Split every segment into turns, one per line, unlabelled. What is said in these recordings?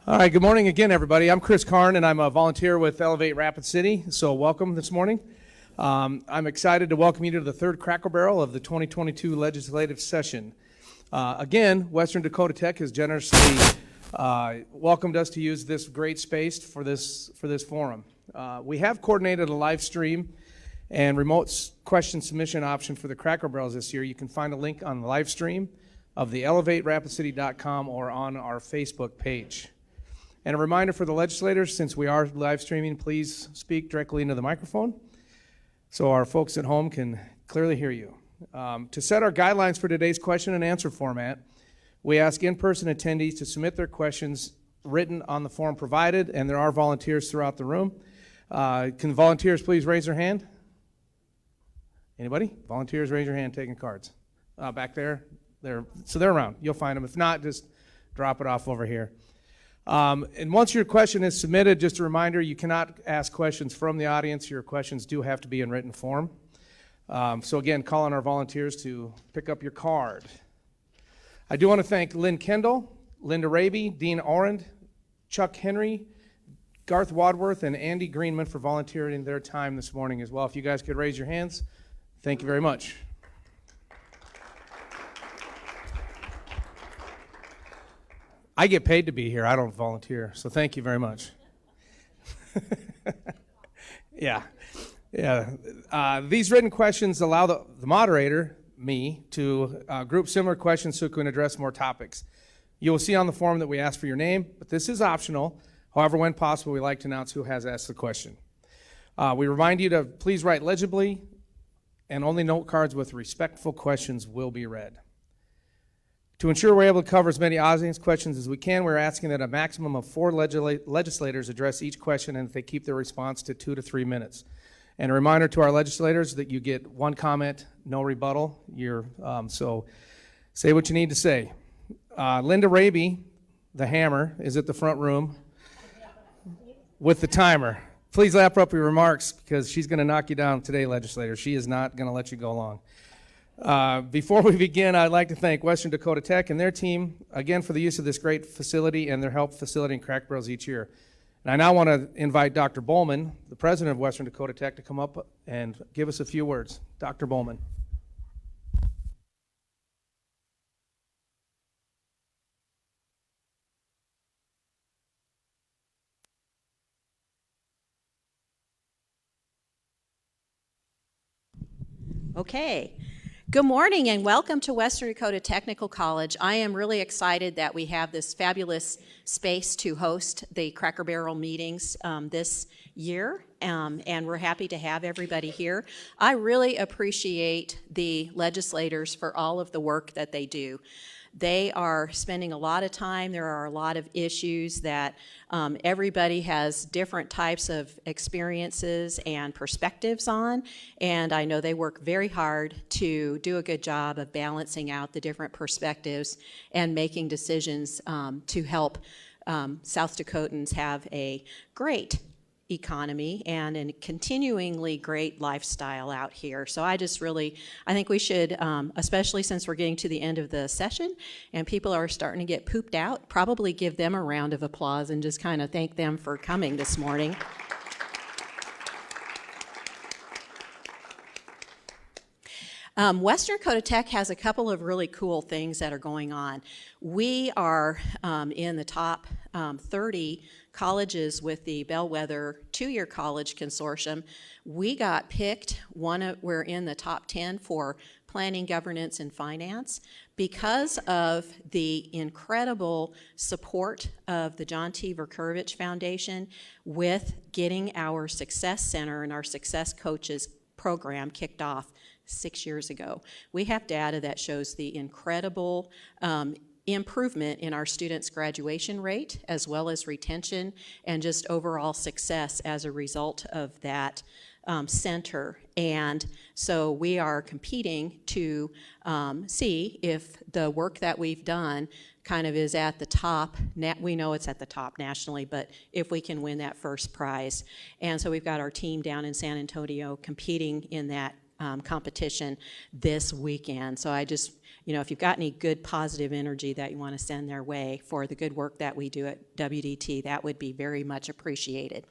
All right, good morning again, everybody. I'm Chris Karn, and I'm a volunteer with Elevate Rapid City, so welcome this morning. I'm excited to welcome you to the third Crackerbarrel of the 2022 legislative session. Again, Western Dakota Tech has generously welcomed us to use this great space for this forum. We have coordinated a live stream and remote question submission option for the Crackerbarrels this year. You can find a link on the live stream of the elevaterapidcity.com or on our Facebook page. And a reminder for the legislators, since we are live streaming, please speak directly into the microphone so our folks at home can clearly hear you. To set our guidelines for today's question and answer format, we ask in-person attendees to submit their questions written on the form provided, and there are volunteers throughout the room. Can volunteers please raise their hand? Anybody? Volunteers, raise your hand, taking cards. Back there? So they're around. You'll find them. If not, just drop it off over here. And once your question is submitted, just a reminder, you cannot ask questions from the audience. Your questions do have to be in written form. So again, call on our volunteers to pick up your card. I do want to thank Lynn Kendall, Linda Raby, Dean Orand, Chuck Henry, Garth Wadworth, and Andy Greenman for volunteering their time this morning as well. If you guys could raise your hands, thank you very much. I get paid to be here. I don't volunteer, so thank you very much. Yeah. These written questions allow the moderator, me, to group similar questions so we can address more topics. You will see on the form that we ask for your name, but this is optional. However, when possible, we like to announce who has asked the question. We remind you to please write legibly, and only note cards with respectful questions will be read. To ensure we're able to cover as many audience questions as we can, we're asking that a maximum of 4 legislators address each question and that they keep their response to 2 to 3 minutes. And a reminder to our legislators that you get 1 comment, no rebuttal. So say what you need to say. Linda Raby, the hammer, is at the front room with the timer. Please lap up your remarks because she's going to knock you down today, legislators. She is not going to let you go long. Before we begin, I'd like to thank Western Dakota Tech and their team, again, for the use of this great facility and their help facilitating Crackerbarrels each year. And I now want to invite Dr. Bolman, the president of Western Dakota Tech, to come up and give us a few words. Dr. Bolman.
Okay. Good morning and welcome to Western Dakota Technical College. I am really excited that we have this fabulous space to host the Crackerbarrel meetings this year, and we're happy to have everybody here. I really appreciate the legislators for all of the work that they do. They are spending a lot of time. There are a lot of issues that everybody has different types of experiences and perspectives on, and I know they work very hard to do a good job of balancing out the different perspectives and making decisions to help South Dakotans have a great economy and a continuingly great lifestyle out here. So I think we should, especially since we're getting to the end of the session and people are starting to get pooped out, probably give them a round of applause and just kind of thank them for coming this morning. Western Dakota Tech has a couple of really cool things that are going on. We are in the top 30 colleges with the Bellwether 2-year college consortium. We got picked, we're in the top 10 for planning, governance, and finance because of the incredible support of the John T. Verkervich Foundation with getting our Success Center and our Success Coaches program kicked off 6 years ago. We have data that shows the incredible improvement in our students' graduation rate as well as retention and just overall success as a result of that center. And so we are competing to see if the work that we've done kind of is at the top. We know it's at the top nationally, but if we can win that first prize. And so we've got our team down in San Antonio competing in that competition this weekend. So I just if you've got any good positive energy that you want to send their way for the good work that we do at WDT, that would be very much appreciated.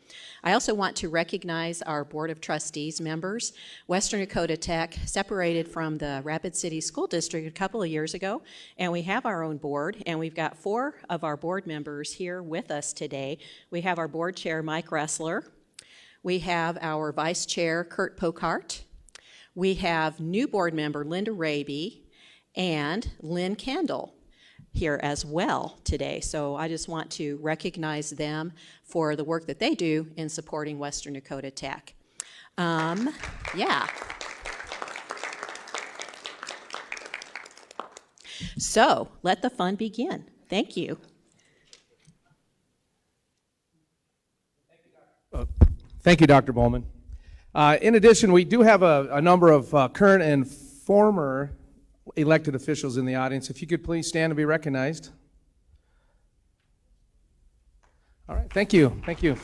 I also want to recognize our Board of Trustees members. Western Dakota Tech separated from the Rapid City School District a couple of years ago, and we have our own board, and we've got 4 of our board members here with us today. We have our board chair, Mike Ressler. We have our vice chair, Kurt Pokart. We have new board member, Linda Raby, and Lynn Kendall here as well today. So I just want to recognize them for the work that they do in supporting Western Dakota Tech. Yeah. So let the fun begin. Thank you.
Thank you, Dr. Bolman. In addition, we do have a number of current and former elected officials in the audience. If you could please stand and be recognized. All right, thank you, thank you.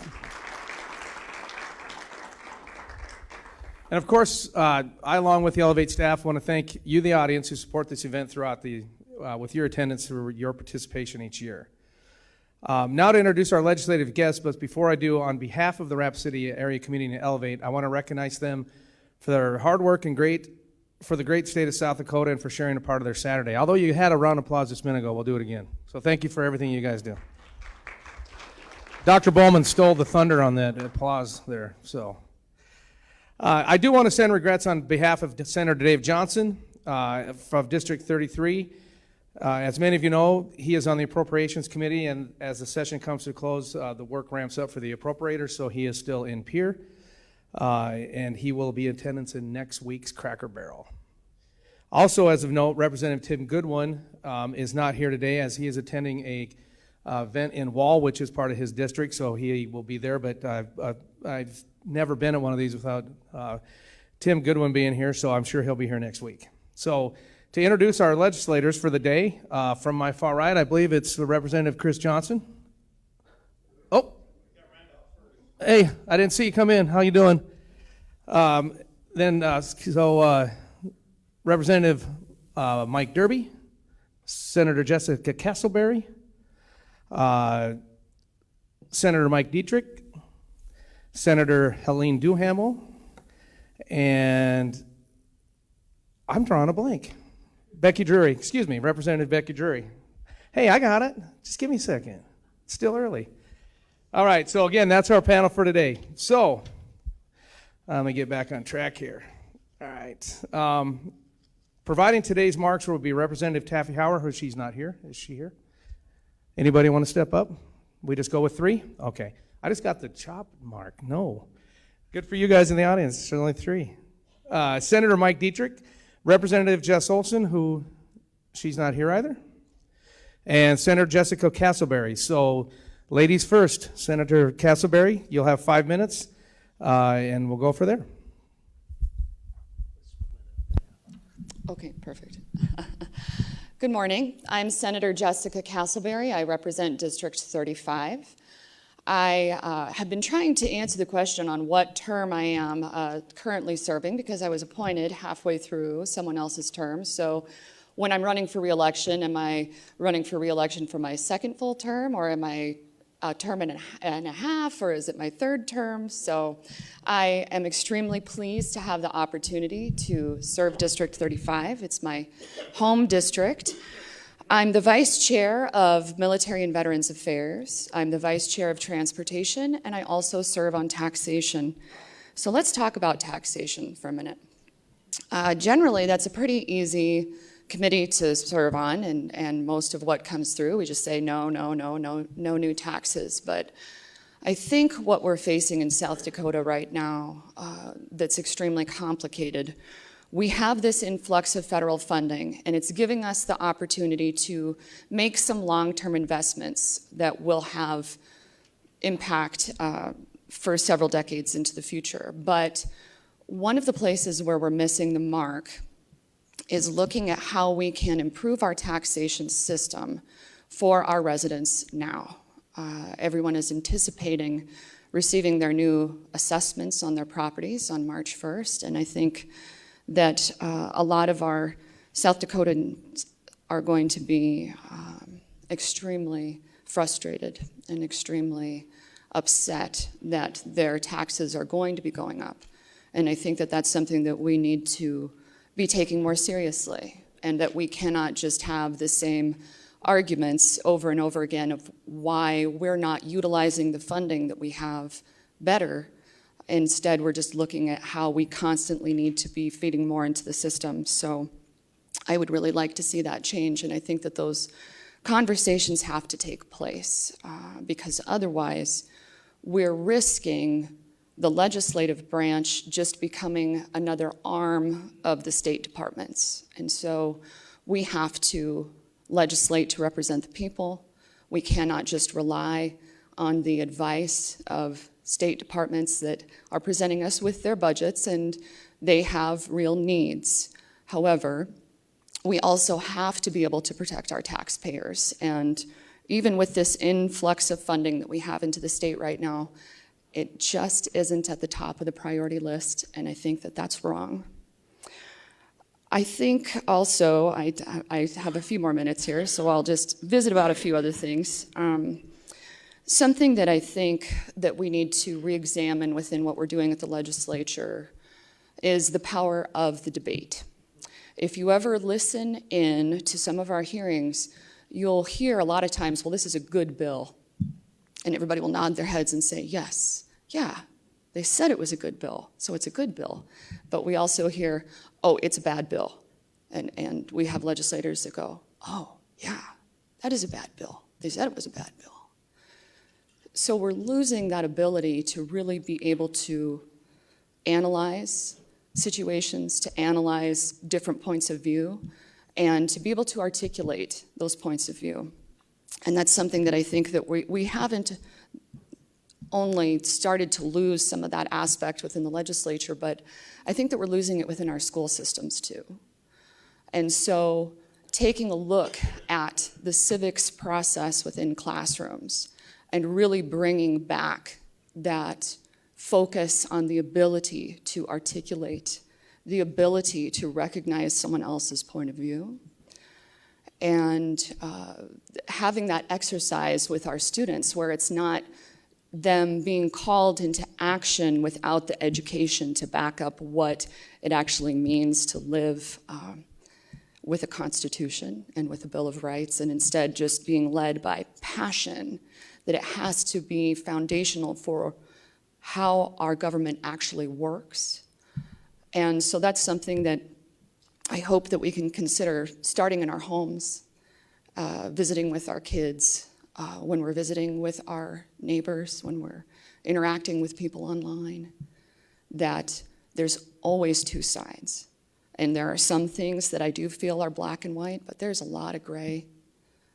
And of course, I, along with the Elevate staff, want to thank you, the audience, who support this event throughout with your attendance or your participation each year. Now to introduce our legislative guests, but before I do, on behalf of the Rapid City Area Community and Elevate, I want to recognize them for their hard work and for the great state of South Dakota and for sharing a part of their Saturday. Although you had a round of applause just a minute ago, we'll do it again. So thank you for everything you guys do. Dr. Bolman stole the thunder on that applause there. So I do want to send regrets on behalf of Senator Dave Johnson from District 33. As many of you know, he is on the Appropriations Committee, and as the session comes to a close, the work ramps up for the appropriator, so he is still in Pierre, and he will be in attendance in next week's Crackerbarrel. Also, as of note, Representative Tim Goodwin is not here today, as he is attending a event in Wall, which is part of his district, so he will be there, but I've never been at one of these without Tim Goodwin being here, so I'm sure he'll be here next week. So, to introduce our legislators for the day, from my far right, I believe it's the Representative Chris Johnson. Oh, hey, I didn't see you come in. How you doing? Representative Mike Derby, Senator Jessica Castleberry, Senator Mike Diedrich, Senator Helene Duhamel, and I'm drawing a blank. Representative Becky Drury. Hey, I got it. Just give me a second. It's still early. All right, so again, that's our panel for today. So, let me get back on track here. All right. Providing today's marks will be Representative Taffy Hauer, who she's not here. Is she here? Anybody want to step up? We just go with 3? Okay. I just got the chop mark. No. Good for you guys in the audience. There's only 3. Senator Mike Diedrich. Representative Jess Olson, who she's not here either, and Senator Jessica Castleberry. So, ladies first, Senator Castleberry, you'll have 5 minutes, and we'll go for there.
Okay, perfect. Good morning. I'm Senator Jessica Castleberry. I represent District 35. I have been trying to answer the question on what term I am currently serving, because I was appointed halfway through someone else's term. So when I'm running for re-election, am I running for re-election for my second full term, or am I a term and a half, or is it my third term? So I am extremely pleased to have the opportunity to serve District 35. It's my home district. I'm the Vice Chair of Military and Veterans Affairs. I'm the Vice Chair of Transportation, and I also serve on taxation. So let's talk about taxation for a minute. Generally, that's a pretty easy committee to serve on, and most of what comes through, we just say no new taxes. But I think what we're facing in South Dakota right now that's extremely complicated. We have this influx of federal funding, and it's giving us the opportunity to make some long-term investments that will have impact for several decades into the future. But one of the places where we're missing the mark is looking at how we can improve our taxation system for our residents now. Everyone is anticipating receiving their new assessments on their properties on March 1st, and I think that a lot of our South Dakotans are going to be extremely frustrated and extremely upset that their taxes are going to be going up. And I think that that's something that we need to be taking more seriously, and that we cannot just have the same arguments over and over again of why we're not utilizing the funding that we have better. Instead, we're just looking at how we constantly need to be feeding more into the system. So I would really like to see that change, and I think that those conversations have to take place because otherwise we're risking the legislative branch just becoming another arm of the state departments. And so we have to legislate to represent the people. We cannot just rely on the advice of state departments that are presenting us with their budgets, and they have real needs. However, we also have to be able to protect our taxpayers. And even with this influx of funding that we have into the state right now, it just isn't at the top of the priority list, and I think that that's wrong. I think also, I have a few more minutes here, so I'll just visit about a few other things. Something that I think that we need to re-examine within what we're doing at the legislature is the power of the debate. If you ever listen in to some of our hearings, you'll hear a lot of times, well, this is a good bill. And everybody will nod their heads and say, yes, yeah, they said it was a good bill, so it's a good bill. But we also hear, oh, it's a bad bill. And we have legislators that go, oh, yeah, that is a bad bill. They said it was a bad bill. So we're losing that ability to really be able to analyze situations, to analyze different points of view, and to be able to articulate those points of view. And that's something that I think that we haven't only started to lose some of that aspect within the legislature, but I think that we're losing it within our school systems too. And so taking a look at the civics process within classrooms and really bringing back that focus on the ability to articulate, the ability to recognize someone else's point of view, and having that exercise with our students where it's not them being called into action without the education to back up what it actually means to live with a Constitution and with a Bill of Rights, and instead just being led by passion, that it has to be foundational for how our government actually works. And so that's something that I hope that we can consider starting in our homes, visiting with our kids, when we're visiting with our neighbors, when we're interacting with people online, that there's always two sides. And there are some things that I do feel are black and white, but there's a lot of gray.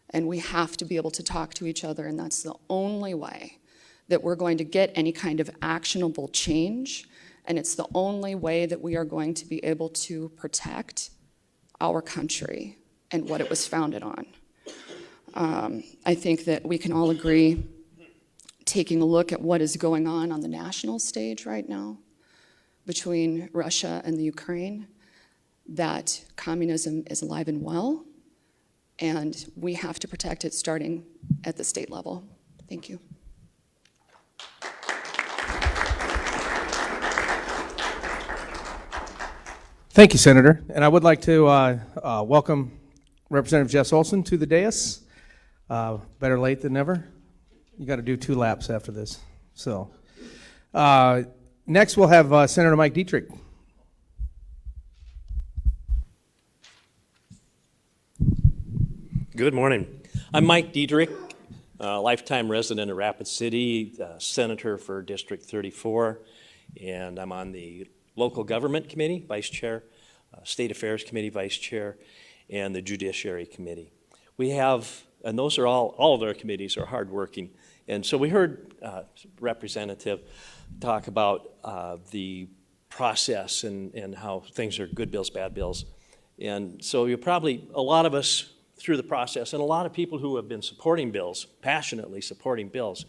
And we have to be able to talk to each other, and that's the only way that we're going to get any kind of actionable change. And it's the only way that we are going to be able to protect our country and what it was founded on. I think that we can all agree, taking a look at what is going on the national stage right now between Russia and the Ukraine, that communism is alive and well, and we have to protect it starting at the state level. Thank you.
Thank you, Senator. And I would like to welcome Representative Jess Olson to the dais. Better late than never. You got to do 2 laps after this. So next we'll have Senator Mike Diedrich.
Good morning. I'm Mike Diedrich, lifetime resident of Rapid City, senator for District 34, and I'm on the Local Government Committee, Vice Chair, State Affairs Committee, Vice Chair, and the Judiciary Committee. We have, and those are all of our committees are hardworking, and so we heard Representative talk about the process and how things are good bills, bad bills, and so you're probably, a lot of us through the process, and a lot of people who have been supporting bills, passionately supporting bills,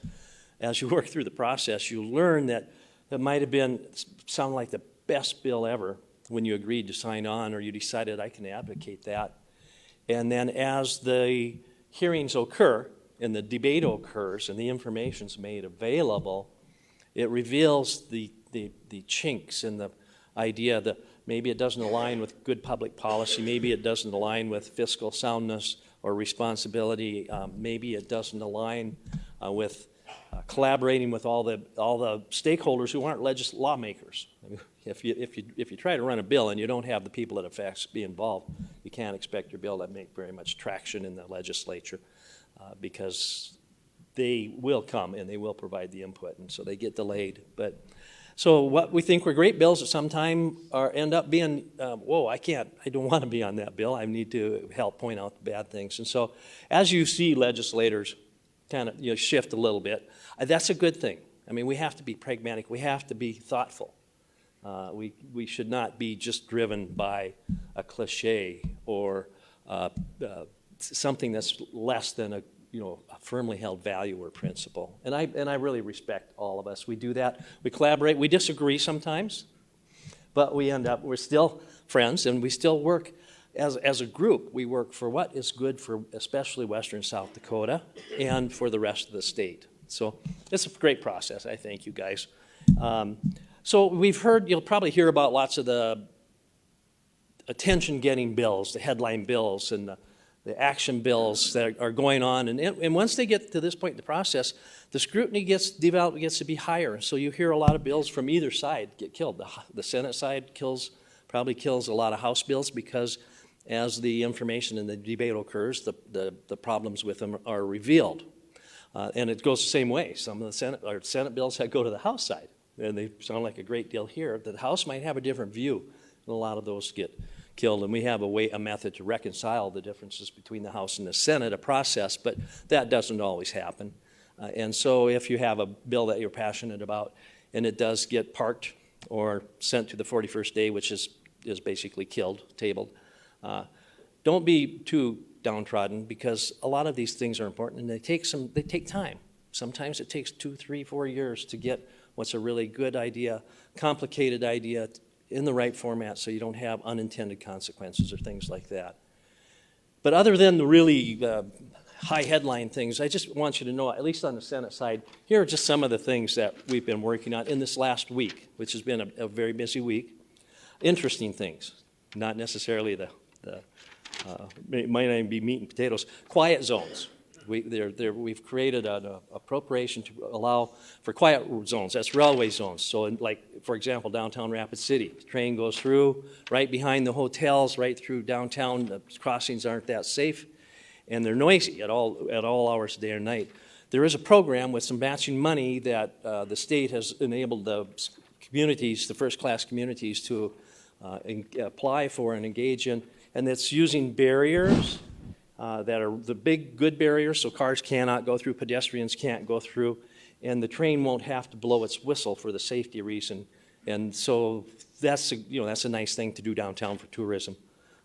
as you work through the process, you learn that it might have been, sound like the best bill ever, when you agreed to sign on, or you decided I can advocate that. And then as the hearings occur and the debate occurs and the information's made available, it reveals the chinks in the idea that maybe it doesn't align with good public policy, maybe it doesn't align with fiscal soundness or responsibility, maybe it doesn't align with collaborating with all the stakeholders who aren't lawmakers. I mean, if you try to run a bill and you don't have the people that affects be involved, you can't expect your bill to make very much traction in the legislature, because they will come and they will provide the input, and so they get delayed. But so what we think were great bills at some time end up being, whoa, I don't want to be on that bill. I need to help point out the bad things. And so as you see legislators kind of shift a little bit, that's a good thing. I mean, we have to be pragmatic. We have to be thoughtful. We should not be just driven by a cliche or something that's less than a firmly held value or principle. And I really respect all of us. We do that. We collaborate. We disagree sometimes, but we're still friends, and we still work as a group. We work for what is good for especially Western South Dakota and for the rest of the state. So it's a great process. I thank you guys. So you'll probably hear about lots of the attention-getting bills, the headline bills, and the action bills that are going on. And once they get to this point in the process, the scrutiny gets to be higher. So you hear a lot of bills from either side get killed. The Senate side probably kills a lot of House bills, because as the information and the debate occurs, the problems with them are revealed. And it goes the same way. Some of the Senate bills that go to the House side, and they sound like a great deal here. The House might have a different view, and a lot of those get killed. And we have a method to reconcile the differences between the House and the Senate, a process, but that doesn't always happen. And so if you have a bill that you're passionate about, and it does get parked or sent to the 41st day, which is basically tabled, don't be too downtrodden, because a lot of these things are important, and they take time. Sometimes it takes 2, 3, 4 years to get what's a really good idea, complicated idea, in the right format, so you don't have unintended consequences or things like that. But other than the really high headline things, I just want you to know, at least on the Senate side, here are just some of the things that we've been working on in this last week, which has been a very busy week. Interesting things, not necessarily it might not even be meat and potatoes. Quiet zones. We've created an appropriation to allow for quiet zones. That's railway zones. So, for example, downtown Rapid City, the train goes through right behind the hotels, right through downtown. The crossings aren't that safe, and they're noisy at all hours of day or night. There is a program with some matching money that the state has enabled the communities, the first-class communities, to apply for and engage in, and it's using barriers that are the big good barriers, so cars cannot go through, pedestrians can't go through, and the train won't have to blow its whistle for the safety reason. And so that's a nice thing to do downtown for tourism.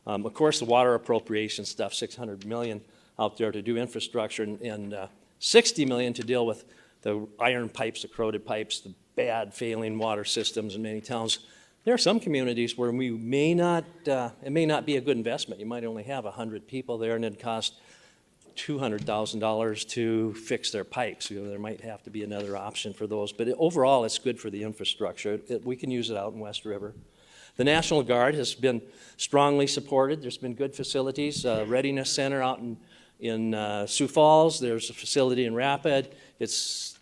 Of course, the water appropriation stuff, $600 million out there to do infrastructure, and $60 million to deal with the iron pipes, the corroded pipes, the bad failing water systems in many towns. There are some communities where it may not be a good investment. You might only have 100 people there, and it'd cost $200,000 to fix their pipes. There might have to be another option for those. But overall, it's good for the infrastructure. We can use it out in West River. The National Guard has been strongly supported. There's been good facilities. Readiness Center out in Sioux Falls. There's a facility in Rapid. It's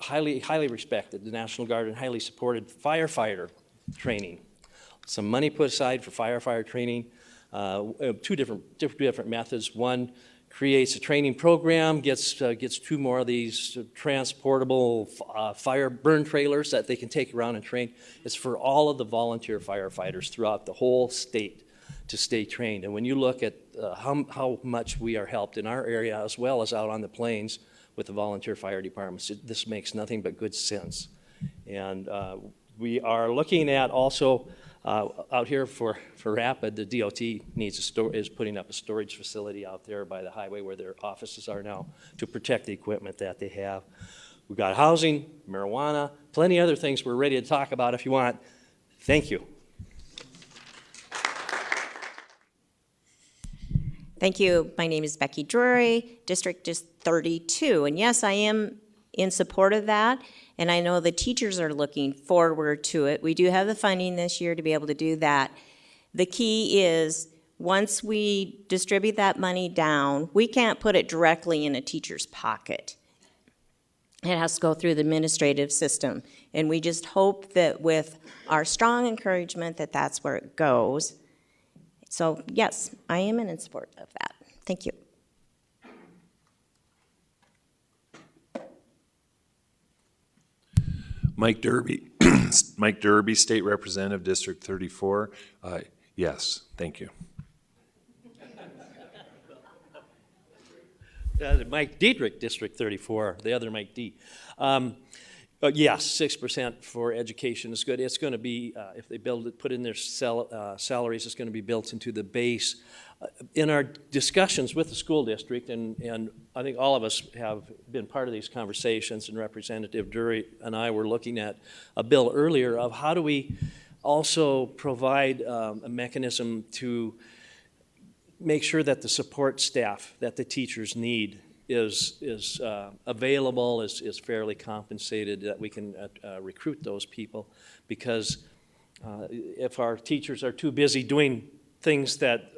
highly respected, the National Guard, and highly supported. Firefighter training. Some money put aside for firefighter training. Two different methods. One creates a training program, gets 2 more of these transportable fire burn trailers that they can take around and train. It's for all of the volunteer firefighters throughout the whole state to stay trained. And when you look at how much we are helped in our area as well as out on the plains with the volunteer fire departments, this makes nothing but good sense. And we are looking at also out here for Rapid, the DOT is putting up a storage facility out there by the highway where their offices are now to protect the equipment that they have. We've got housing, marijuana, plenty of other things we're ready to talk about if you want. Thank you.
Thank you. My name is Becky Drury, District is 32. And yes, I am in support of that. And I know the teachers are looking forward to it. We do have the funding this year to be able to do that. The key is once we distribute that money down, we can't put it directly in a teacher's pocket. It has to go through the administrative system. And we just hope that with our strong encouragement that that's where it goes. So yes, I am in support of that. Thank you.
Mike Derby, Mike Derby, State Representative, District 34. Yes, thank you.
Mike Diedrich, District 34, the other Mike D. Yes, 6% for education is good. It's going to be, if they put in their salaries, it's going to be built into the base. In our discussions with the school district, and I think all of us have been part of these conversations, and Representative Dury and I were looking at a bill earlier of how do we also provide a mechanism to make sure that the support staff that the teachers need is available, is fairly compensated, that we can recruit those people. Because if our teachers are too busy doing things that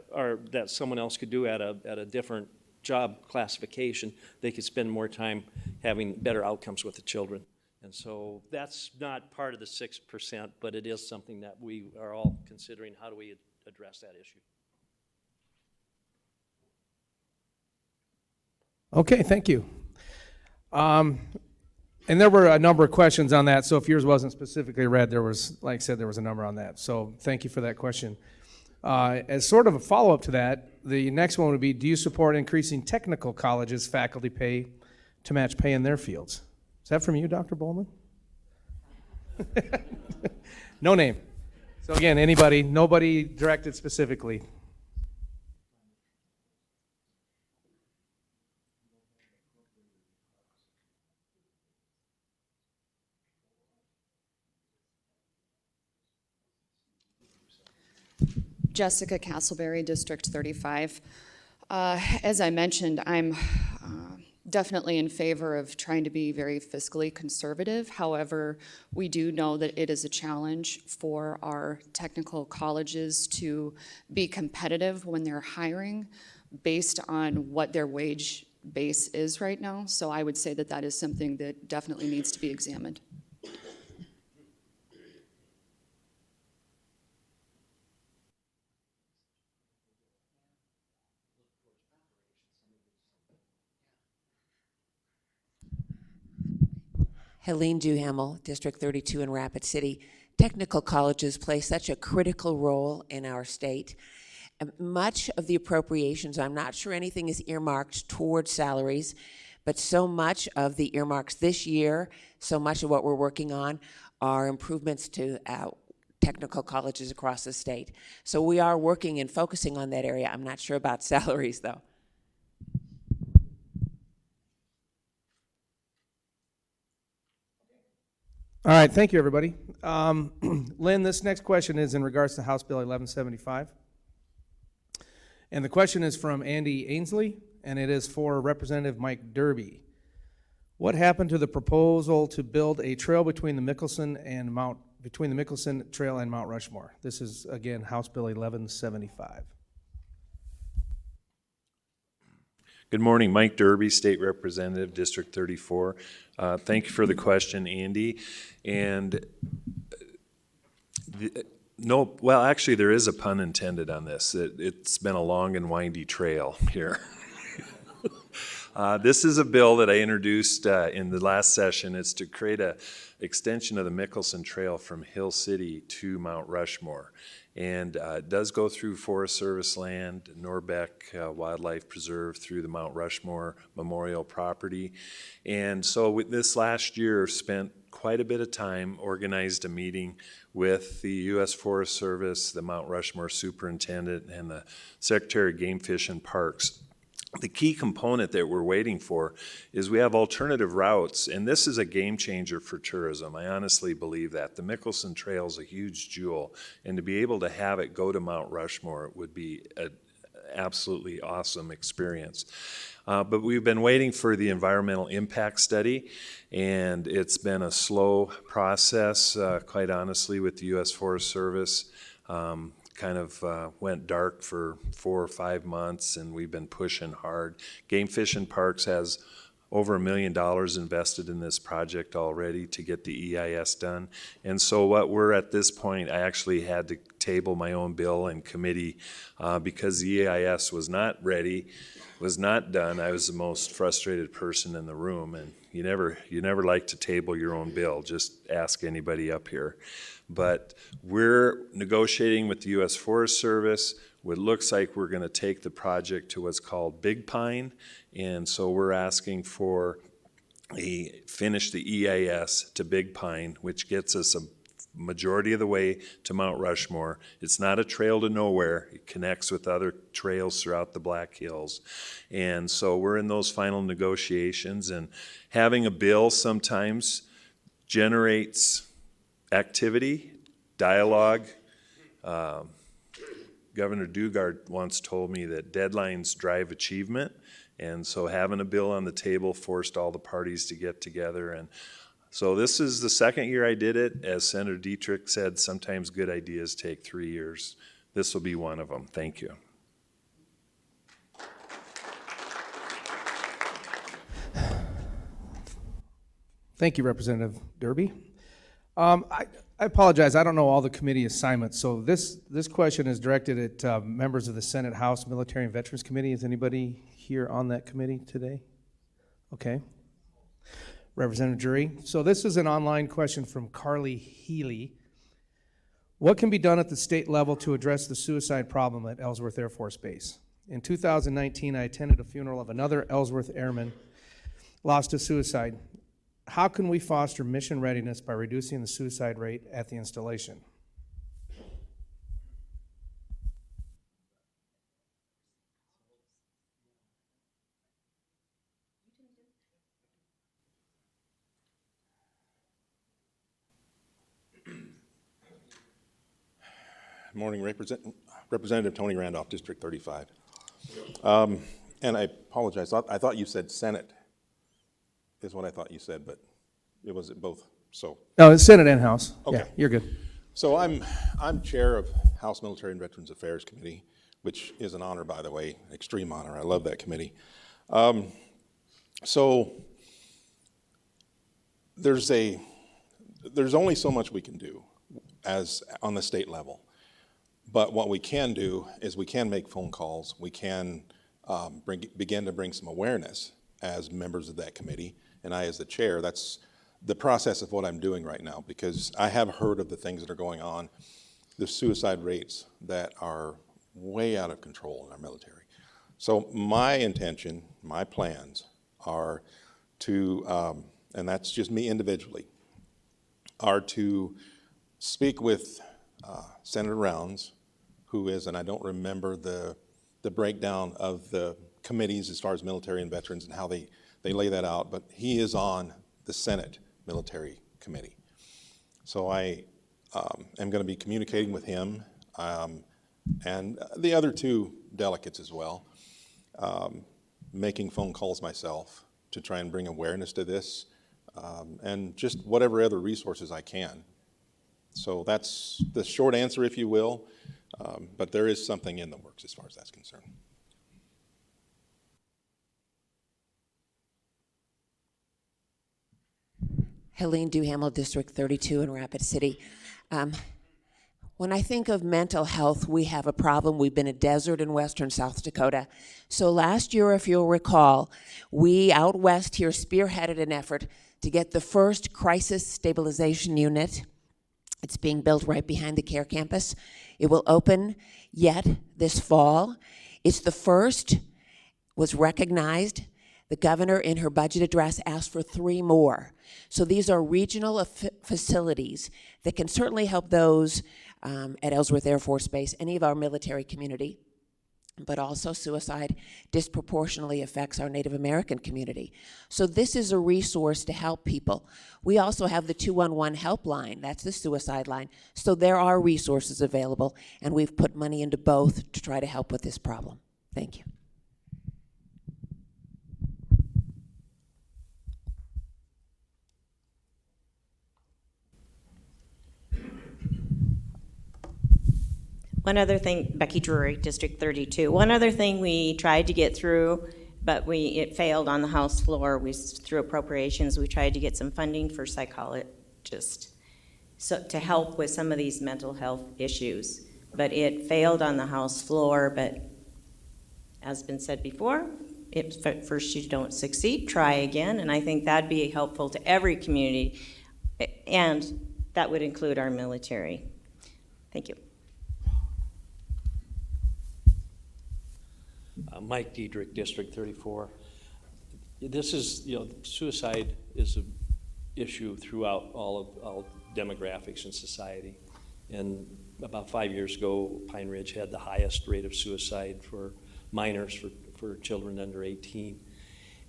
someone else could do at a different job classification, they could spend more time having better outcomes with the children. And so that's not part of the 6%, but it is something that we are all considering. How do we address that issue?
Okay, thank you. And there were a number of questions on that, so if yours wasn't specifically read, there was, like I said, there was a number on that. So thank you for that question. As sort of a follow-up to that, the next one would be, do you support increasing technical colleges' faculty pay to match pay in their fields? Is that from you, Dr. Bolman? No name. So again, anybody, nobody directed specifically.
Jessica Castleberry, District 35. As I mentioned, I'm definitely in favor of trying to be very fiscally conservative. However, we do know that it is a challenge for our technical colleges to be competitive when they're hiring based on what their wage base is right now. So I would say that that is something that definitely needs to be examined.
Helene Duhamel, District 32 in Rapid City. Technical colleges play such a critical role in our state. Much of the appropriations, I'm not sure anything is earmarked towards salaries, but so much of the earmarks this year, so much of what we're working on are improvements to technical colleges across the state. So we are working and focusing on that area. I'm not sure about salaries, though.
All right, thank you, everybody. Lynn, this next question is in regards to House Bill 1175. And the question is from Andy Ainsley, and it is for Representative Mike Derby. What happened to the proposal to build a trail between the Mickelson Trail and Mount Rushmore? This is, again, House Bill 1175.
Good morning, Mike Derby, State Representative, District 34. Thank you for the question, Andy. And well, actually, there is a pun intended on this. It's been a long and windy trail here. This is a bill that I introduced in the last session. It's to create an extension of the Mickelson Trail from Hill City to Mount Rushmore. And it does go through Forest Service land, Norbeck Wildlife Preserve, through the Mount Rushmore Memorial property. And so this last year spent quite a bit of time, organized a meeting with the U.S. Forest Service, the Mount Rushmore Superintendent, and the Secretary of Game Fish and Parks. The key component that we're waiting for is we have alternative routes, and this is a game changer for tourism. I honestly believe that. The Mickelson Trail is a huge jewel, and to be able to have it go to Mount Rushmore would be absolutely awesome experience. But we've been waiting for the environmental impact study, and it's been a slow process, quite honestly, with the U.S. Forest Service. Went dark for 4 or 5 months, and we've been pushing hard. Game Fish and Parks has over $1 million invested in this project already to get the EIS done. And so what we're at this point, I actually had to table my own bill in committee because the EIS was not ready, was not done. I was the most frustrated person in the room, and you never like to table your own bill. Just ask anybody up here. But we're negotiating with the U.S. Forest Service. It looks like we're going to take the project to what's called Big Pine, and so we're asking for finish the EIS to Big Pine, which gets us a majority of the way to Mount Rushmore. It's not a trail to nowhere. It connects with other trails throughout the Black Hills. And so we're in those final negotiations, and having a bill sometimes generates activity, dialogue. Governor Dugard once told me that deadlines drive achievement, and so having a bill on the table forced all the parties to get together. And so this is the second year I did it. As Senator Diedrich said, sometimes good ideas take 3 years. This will be one of them. Thank you.
Thank you, Representative Derby. I apologize, I don't know all the committee assignments, so this question is directed at members of the Senate, House, Military, and Veterans Committee. Is anybody here on that committee today? Okay. Representative Jury. So this is an online question from Carly Healy. What can be done at the state level to address the suicide problem at Ellsworth Air Force Base? In 2019, I attended a funeral of another Ellsworth airman lost to suicide. How can we foster mission readiness by reducing the suicide rate at the installation?
Morning, Representative Tony Randolph, District 35. And I apologize, I thought you said Senate is what I thought you said, but it was both, so.
No, it's Senate and House.
Okay.
Yeah, you're good.
So I'm chair of House Military and Veterans Affairs Committee, which is an honor, by the way, an extreme honor. I love that committee. So there's only so much we can do as on the state level. But what we can do is we can make phone calls. We can begin to bring some awareness as members of that committee. And I, as the chair, that's the process of what I'm doing right now, because I have heard of the things that are going on, the suicide rates that are way out of control in our military. So my intention, my plans are to, and that's just me individually, are to speak with Senator Rounds, who is, and I don't remember the breakdown of the committees as far as military and veterans and how they lay that out, but he is on the Senate Military Committee. So I am going to be communicating with him and the other two delegates as well, making phone calls myself to try and bring awareness to this and just whatever other resources I can. So that's the short answer, if you will, but there is something in the works as far as that's concerned.
Helene Duhamel, District 32 in Rapid City. When I think of mental health, we have a problem. We've been a desert in western South Dakota. So last year, if you'll recall, we out west here spearheaded an effort to get the first crisis stabilization unit. It's being built right behind the CARE campus. It will open yet this fall. It's the first, was recognized. The governor in her budget address asked for 3 more. So these are regional facilities that can certainly help those at Ellsworth Air Force Base, any of our military community, but also suicide disproportionately affects our Native American community. So this is a resource to help people. We also have the 211 helpline, that's the suicide line. So there are resources available, and we've put money into both to try to help with this problem. Thank you.
One other thing, Becky Drury, District 32. One other thing we tried to get through, but it failed on the House floor. Through appropriations, we tried to get some funding for psychologists to help with some of these mental health issues. But it failed on the House floor, but as been said before, first you don't succeed, try again, and I think that'd be helpful to every community, and that would include our military. Thank you.
Mike Diedrich, District 34. This is, suicide is an issue throughout all demographics in society. And about 5 years ago, Pine Ridge had the highest rate of suicide for minors, for children under 18.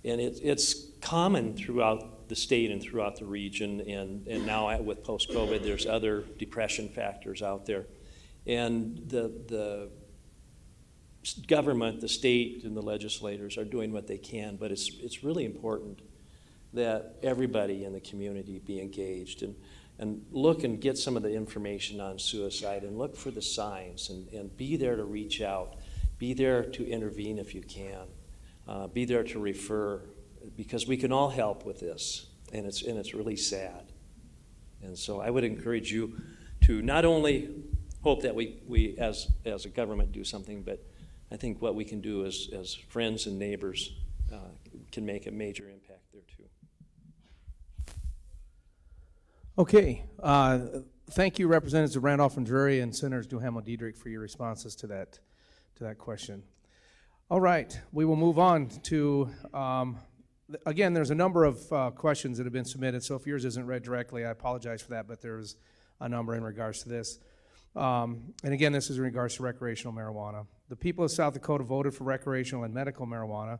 And it's common throughout the state and throughout the region, and now with post-COVID, there's other depression factors out there. And the government, the state, and the legislators are doing what they can, but it's really important that everybody in the community be engaged and look and get some of the information on suicide and look for the signs and be there to reach out, be there to intervene if you can, be there to refer, because we can all help with this, and it's really sad. And so I would encourage you to not only hope that we as a government do something, but I think what we can do as friends and neighbors can make a major impact there too.
Okay, thank you, Representatives of Randolph and Drury and Senators Duhamel Diedrich, for your responses to that question. All right, we will move on to, again, there's a number of questions that have been submitted, so if yours isn't read directly, I apologize for that, but there's a number in regards to this. And again, this is in regards to recreational marijuana. The people of South Dakota voted for recreational and medical marijuana,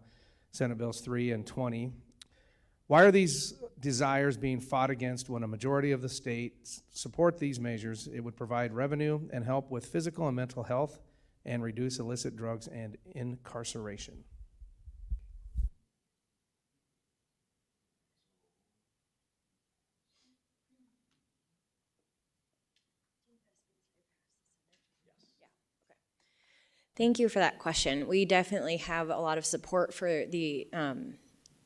Senate Bills 3 and 20. Why are these desires being fought against when a majority of the states support these measures? It would provide revenue and help with physical and mental health and reduce illicit drugs and incarceration.
Thank you for that question. We definitely have a lot of support for the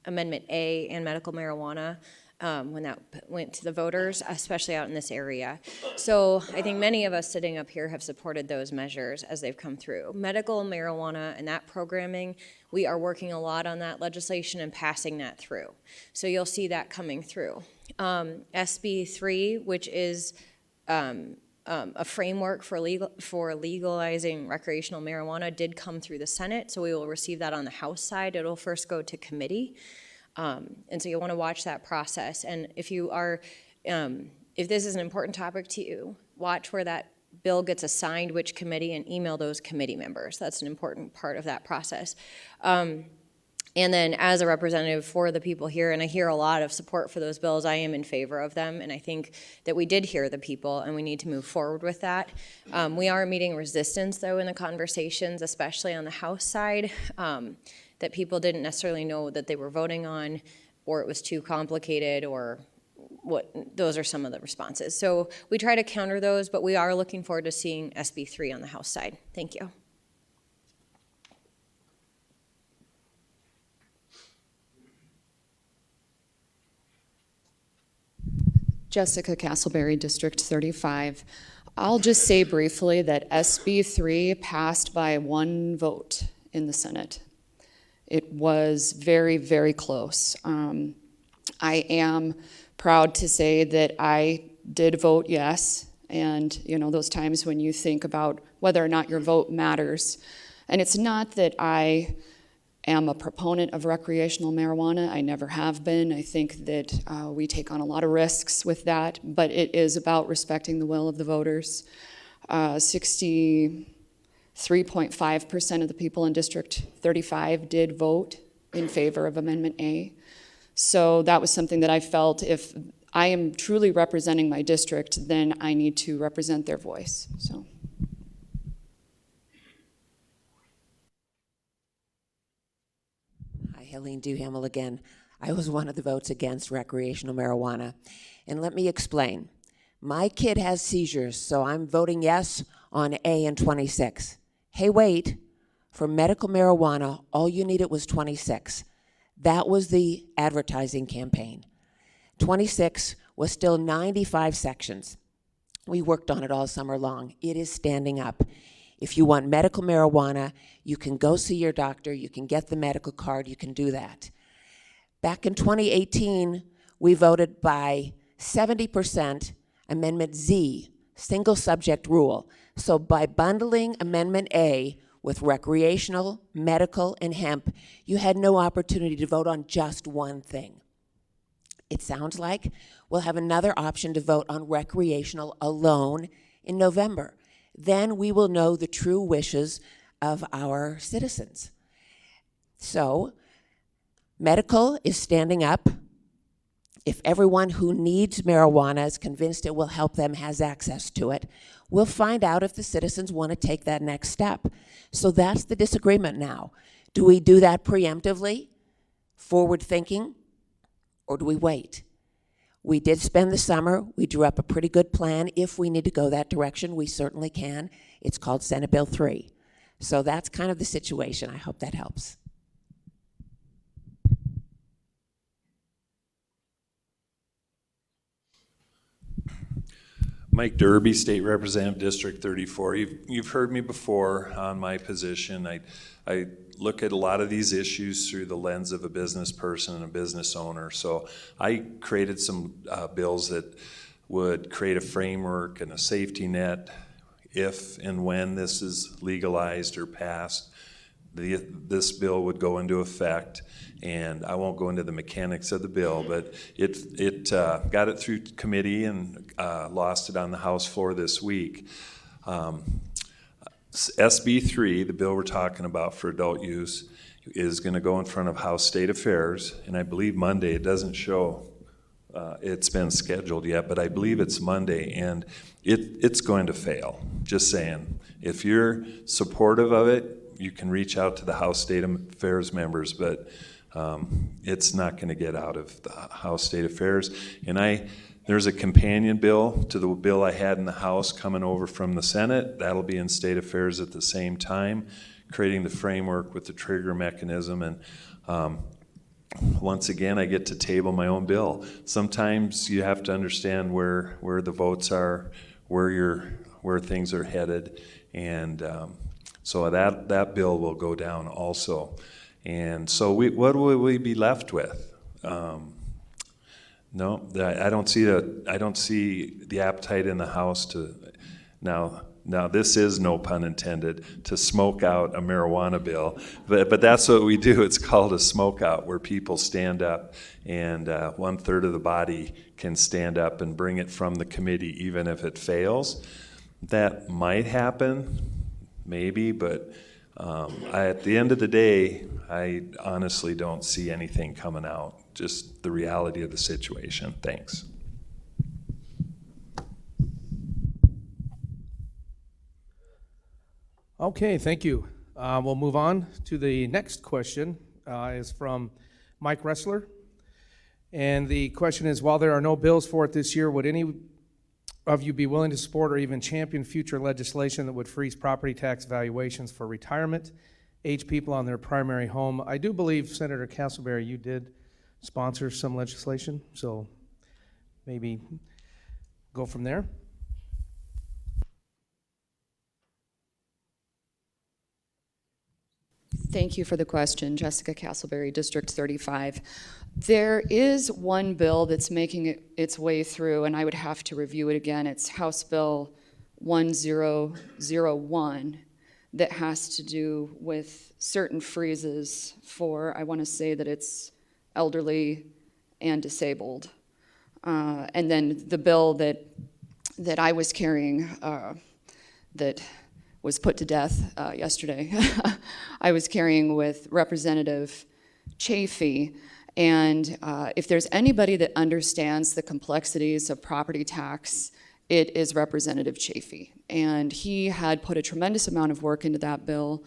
Amendment A and medical marijuana when that went to the voters, especially out in this area. So I think many of us sitting up here have supported those measures as they've come through. Medical marijuana and that programming, we are working a lot on that legislation and passing that through. So you'll see that coming through. SB 3, which is a framework for legalizing recreational marijuana, did come through the Senate, so we will receive that on the House side. It'll first go to committee, and so you'll want to watch that process. And if you are, if this is an important topic to you, watch where that bill gets assigned which committee and email those committee members. That's an important part of that process. And then as a representative for the people here, and I hear a lot of support for those bills, I am in favor of them, and I think that we did hear the people and we need to move forward with that. We are meeting resistance though in the conversations, especially on the House side, that people didn't necessarily know that they were voting on, or it was too complicated, or those are some of the responses. So we try to counter those, but we are looking forward to seeing SB 3 on the House side. Thank you.
Jessica Castleberry, District 35. I'll just say briefly that SB 3 passed by one vote in the Senate. It was very, very close. I am proud to say that I did vote yes, and you know, those times when you think about whether or not your vote matters. And it's not that I am a proponent of recreational marijuana. I never have been. I think that we take on a lot of risks with that, but it is about respecting the will of the voters. 63.5% of the people in District 35 did vote in favor of Amendment A. So that was something that I felt if I am truly representing my district, then I need to represent their voice. So.
Helene Duhamel again. I was one of the votes against recreational marijuana. And let me explain. My kid has seizures, so I'm voting yes on A and 26. Hey, wait, for medical marijuana, all you needed was 26. That was the advertising campaign. 26 was still 95 sections. We worked on it all summer long. It is standing up. If you want medical marijuana, you can go see your doctor, you can get the medical card, you can do that. Back in 2018, we voted by 70% Amendment Z, single subject rule. So by bundling Amendment A with recreational, medical, and hemp, you had no opportunity to vote on just one thing. It sounds like we'll have another option to vote on recreational alone in November. Then we will know the true wishes of our citizens. So, medical is standing up. If everyone who needs marijuana is convinced it will help them, has access to it, we'll find out if the citizens want to take that next step. So that's the disagreement now. Do we do that preemptively, forward thinking, or do we wait? We did spend the summer. We drew up a pretty good plan. If we need to go that direction, we certainly can. It's called Senate Bill 3. So that's kind of the situation. I hope that helps.
Mike Derby, State Representative, District 34. You've heard me before on my position. I look at a lot of these issues through the lens of a business person and a business owner. So I created some bills that would create a framework and a safety net if and when this is legalized or passed. This bill would go into effect, and I won't go into the mechanics of the bill, but it got it through committee and lost it on the House floor this week. SB 3, the bill we're talking about for adult use, is going to go in front of House State Affairs, and I believe Monday. It doesn't show it's been scheduled yet, but I believe it's Monday, and it's going to fail. Just saying. If you're supportive of it, you can reach out to the House State Affairs members, but it's not going to get out of the House State Affairs. And there's a companion bill to the bill I had in the House coming over from the Senate. That'll be in State Affairs at the same time, creating the framework with the trigger mechanism. And once again, I get to table my own bill. Sometimes you have to understand where the votes are, where things are headed, and so that bill will go down also. And so what will we be left with? No, I don't see the appetite in the House to now this is, no pun intended, to smoke out a marijuana bill, but that's what we do. It's called a smoke out, where people stand up and 1/3 of the body can stand up and bring it from the committee, even if it fails. That might happen. Maybe, but at the end of the day, I honestly don't see anything coming out, just the reality of the situation. Thanks.
Okay, thank you. We'll move on to the next question. Is from Mike Ressler. And the question is, while there are no bills for it this year, would any of you be willing to support or even champion future legislation that would freeze property tax valuations for retirement age people on their primary home? I do believe, Senator Castleberry, you did sponsor some legislation, so maybe go from there.
Thank you for the question, Jessica Castleberry, District 35. There is one bill that's making its way through, and I would have to review it again. It's House Bill 1001 that has to do with certain freezes for, I want to say that it's elderly and disabled. And then the bill that I was carrying that was put to death yesterday, I was carrying with Representative Chafee. And if there's anybody that understands the complexities of property tax, it is Representative Chafee. And he had put a tremendous amount of work into that bill.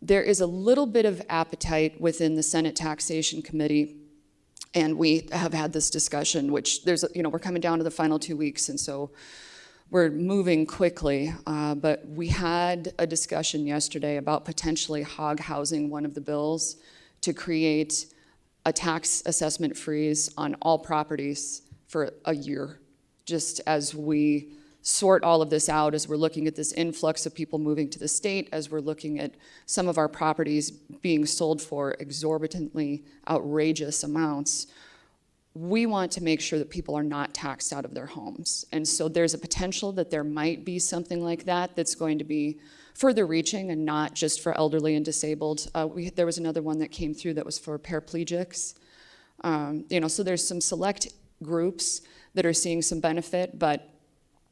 There is a little bit of appetite within the Senate Taxation Committee, and we have had this discussion, which we're coming down to the final 2 weeks, and so we're moving quickly. But we had a discussion yesterday about potentially hog housing one of the bills to create a tax assessment freeze on all properties for a year, just as we sort all of this out, as we're looking at this influx of people moving to the state, as we're looking at some of our properties being sold for exorbitantly outrageous amounts. We want to make sure that people are not taxed out of their homes. And so there's a potential that there might be something like that that's going to be further reaching and not just for elderly and disabled. There was another one that came through that was for paraplegics. So there's some select groups that are seeing some benefit, but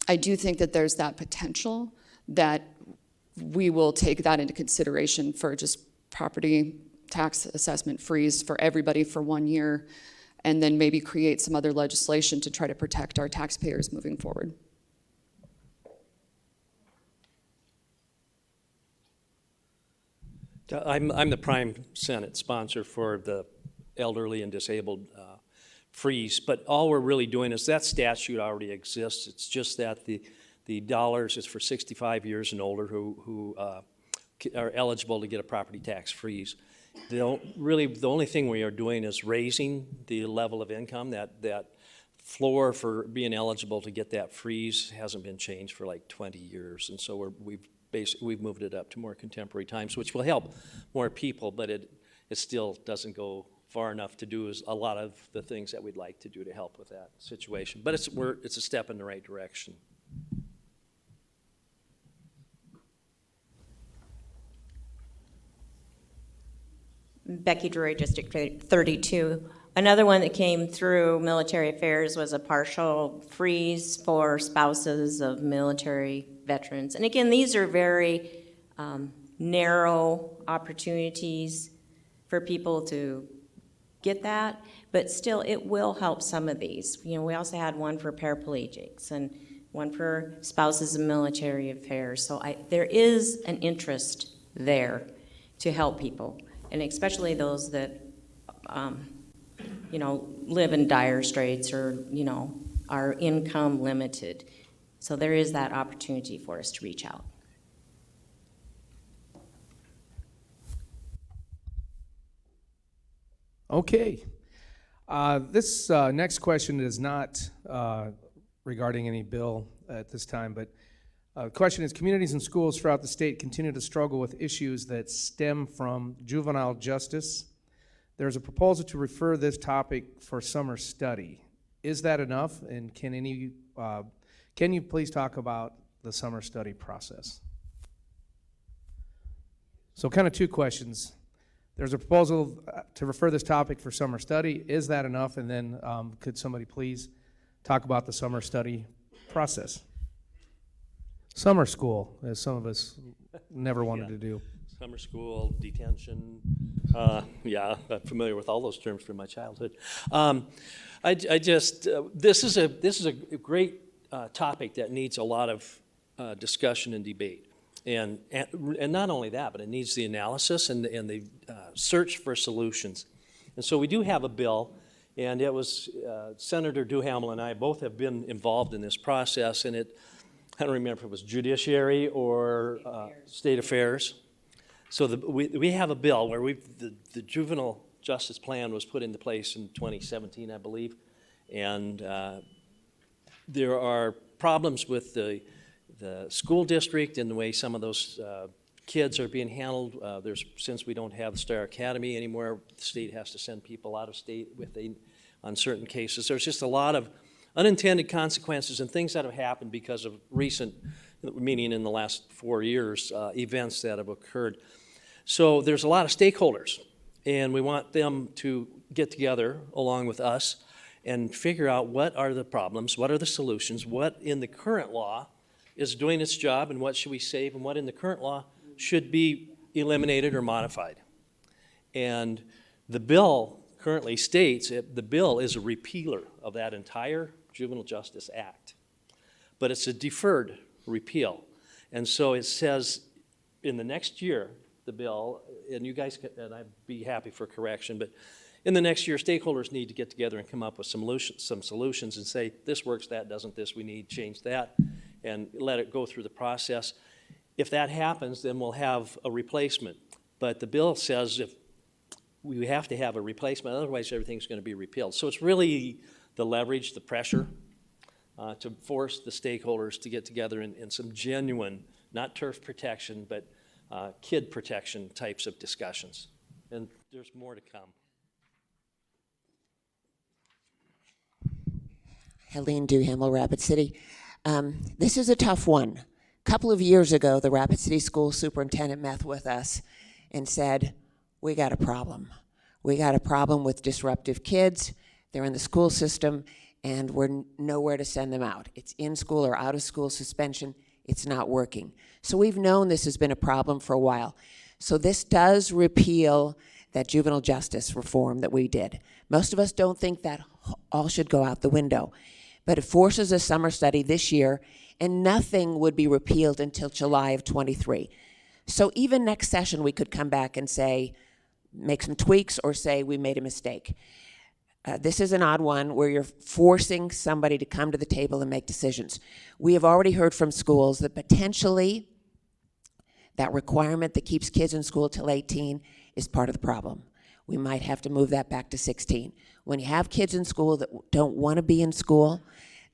I do think that there's that potential that we will take that into consideration for just property tax assessment freeze for everybody for 1 year, and then maybe create some other legislation to try to protect our taxpayers moving forward.
I'm the prime Senate sponsor for the elderly and disabled freeze, but all we're really doing is that statute already exists. It's just that the dollars is for 65 years and older who are eligible to get a property tax freeze. The only thing we are doing is raising the level of income. That floor for being eligible to get that freeze hasn't been changed for like 20 years, and so we've moved it up to more contemporary times, which will help more people, but it still doesn't go far enough to do a lot of the things that we'd like to do to help with that situation. But it's a step in the right direction.
Becky Drury, District 32. Another one that came through Military Affairs was a partial freeze for spouses of military veterans. And again, these are very narrow opportunities for people to get that, but still it will help some of these. We also had one for paraplegics and one for spouses of military affairs. So there is an interest there to help people, and especially those that live in dire straits or are income limited. So there is that opportunity for us to reach out.
Okay. This next question is not regarding any bill at this time, but the question is, communities and schools throughout the state continue to struggle with issues that stem from juvenile justice. There's a proposal to refer this topic for summer study. Is that enough? And can you please talk about the summer study process? So kind of two questions. There's a proposal to refer this topic for summer study. Is that enough? And then could somebody please talk about the summer study process? Summer school, as some of us never wanted to do.
Summer school, detention. I'm familiar with all those terms from my childhood. This is a great topic that needs a lot of discussion and debate. And not only that, but it needs the analysis and the search for solutions. And so we do have a bill, and it was Senator Duhamel and I both have been involved in this process, and I don't remember if it was judiciary or state affairs. So we have a bill where the juvenile justice plan was put into place in 2017, I believe, and there are problems with the school district and the way some of those kids are being handled. Since we don't have the Star Academy anymore, the state has to send people out of state on certain cases. There's just a lot of unintended consequences and things that have happened because of recent, meaning in the last 4 years, events that have occurred. So there's a lot of stakeholders, and we want them to get together along with us and figure out what are the problems, what are the solutions, what in the current law is doing its job, and what should we save, and what in the current law should be eliminated or modified. And the bill currently states the bill is a repealer of that entire Juvenile Justice Act, but it's a deferred repeal. And so it says in the next year, the bill, and you guys, and I'd be happy for correction, but in the next year, stakeholders need to get together and come up with some solutions and say, this works, that doesn't, this we need, change that, and let it go through the process. If that happens, then we'll have a replacement. But the bill says if we have to have a replacement, otherwise everything's going to be repealed. So it's really the leverage, the pressure to force the stakeholders to get together in some genuine, not turf protection, but kid protection types of discussions. And there's more to come.
Helene Duhamel, Rapid City. This is a tough one. A couple of years ago, the Rapid City School Superintendent met with us and said, we got a problem. We got a problem with disruptive kids. They're in the school system, and we're nowhere to send them out. It's in school or out of school suspension. It's not working. So we've known this has been a problem for a while. So this does repeal that juvenile justice reform that we did. Most of us don't think that all should go out the window. But it forces a summer study this year, and nothing would be repealed until July of 23. So even next session, we could come back and say, make some tweaks or say we made a mistake. This is an odd one where you're forcing somebody to come to the table and make decisions. We have already heard from schools that potentially that requirement that keeps kids in school till 18 is part of the problem. We might have to move that back to 16. When you have kids in school that don't want to be in school,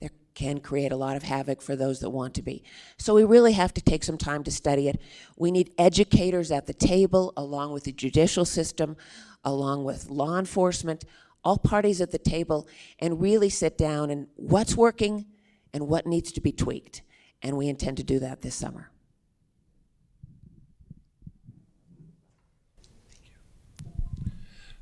that can create a lot of havoc for those that want to be. So we really have to take some time to study it. We need educators at the table, along with the judicial system, along with law enforcement, all parties at the table, and really sit down and what's working and what needs to be tweaked. And we intend to do that this summer.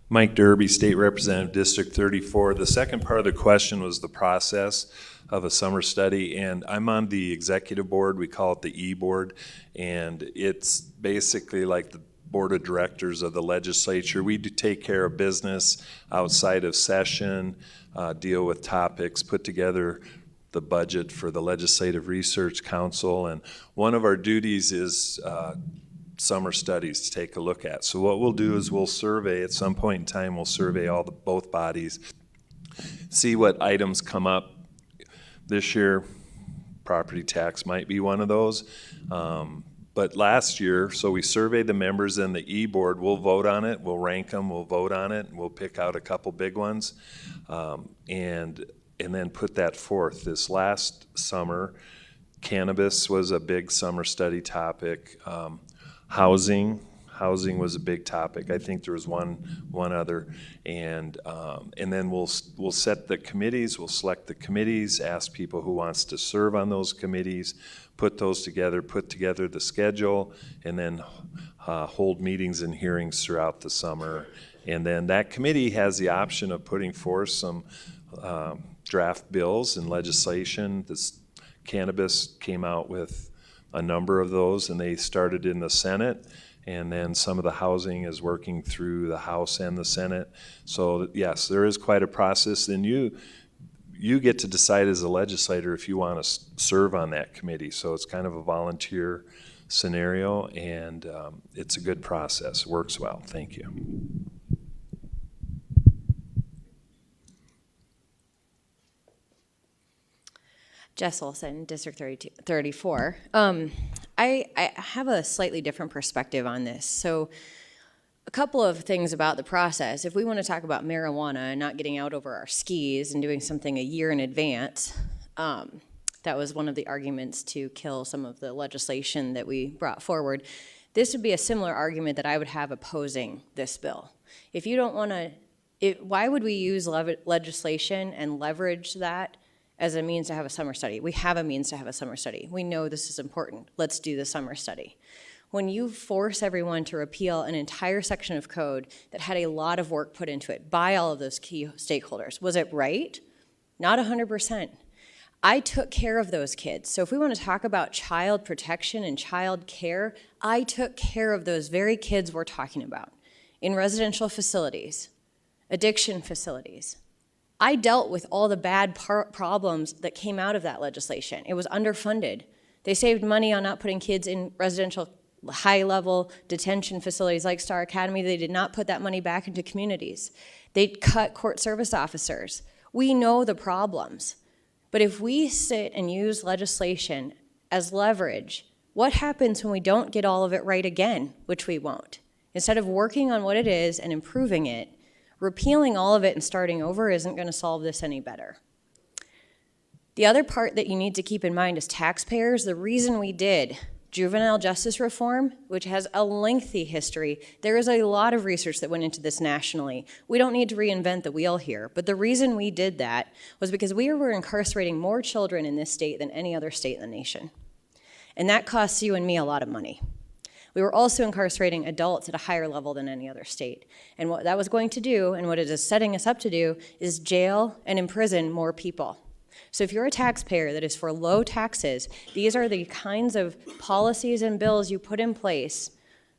Mike Derby, State Representative, District 34. The second part of the question was the process of a summer study, and I'm on the executive board. We call it the E-board, and it's basically like the board of directors of the legislature. We do take care of business outside of session, deal with topics, put together the budget for the Legislative Research Council, and one of our duties is summer studies to take a look at. So what we'll do is we'll survey, at some point in time, we'll survey both bodies, see what items come up. This year, property tax might be one of those. But last year, so we surveyed the members in the E-board, we'll vote on it, we'll rank them, we'll vote on it, and we'll pick out a couple big ones, and then put that forth. This last summer, cannabis was a big summer study topic. Housing was a big topic. I think there was one other, and then we'll set the committees. We'll select the committees, ask people who wants to serve on those committees, put those together, put together the schedule, and then hold meetings and hearings throughout the summer. And then that committee has the option of putting forth some draft bills and legislation. This cannabis came out with a number of those, and they started in the Senate, and then some of the housing is working through the House and the Senate. So yes, there is quite a process, and you get to decide as a legislator if you want to serve on that committee. So it's kind of a volunteer scenario, and it's a good process. It works well. Thank you.
Jess Olson, District 34. I have a slightly different perspective on this. So a couple of things about the process. If we want to talk about marijuana and not getting out over our skis and doing something a year in advance, that was one of the arguments to kill some of the legislation that we brought forward. This would be a similar argument that I would have opposing this bill. If you don't want to, why would we use legislation and leverage that as a means to have a summer study? We have a means to have a summer study. We know this is important. Let's do the summer study. When you force everyone to repeal an entire section of code that had a lot of work put into it by all of those key stakeholders, was it right? Not 100%. I took care of those kids. So if we want to talk about child protection and child care, I took care of those very kids we're talking about in residential facilities, addiction facilities. I dealt with all the bad problems that came out of that legislation. It was underfunded. They saved money on not putting kids in residential high-level detention facilities like Star Academy. They did not put that money back into communities. They cut court service officers. We know the problems. But if we sit and use legislation as leverage, what happens when we don't get all of it right again, which we won't? Instead of working on what it is and improving it, repealing all of it and starting over isn't going to solve this any better. The other part that you need to keep in mind as taxpayers, the reason we did juvenile justice reform, which has a lengthy history, there is a lot of research that went into this nationally. We don't need to reinvent the wheel here, but the reason we did that was because we were incarcerating more children in this state than any other state in the nation. And that costs you and me a lot of money. We were also incarcerating adults at a higher level than any other state. And what that was going to do, and what it is setting us up to do, is jail and imprison more people. So if you're a taxpayer that is for low taxes, these are the kinds of policies and bills you put in place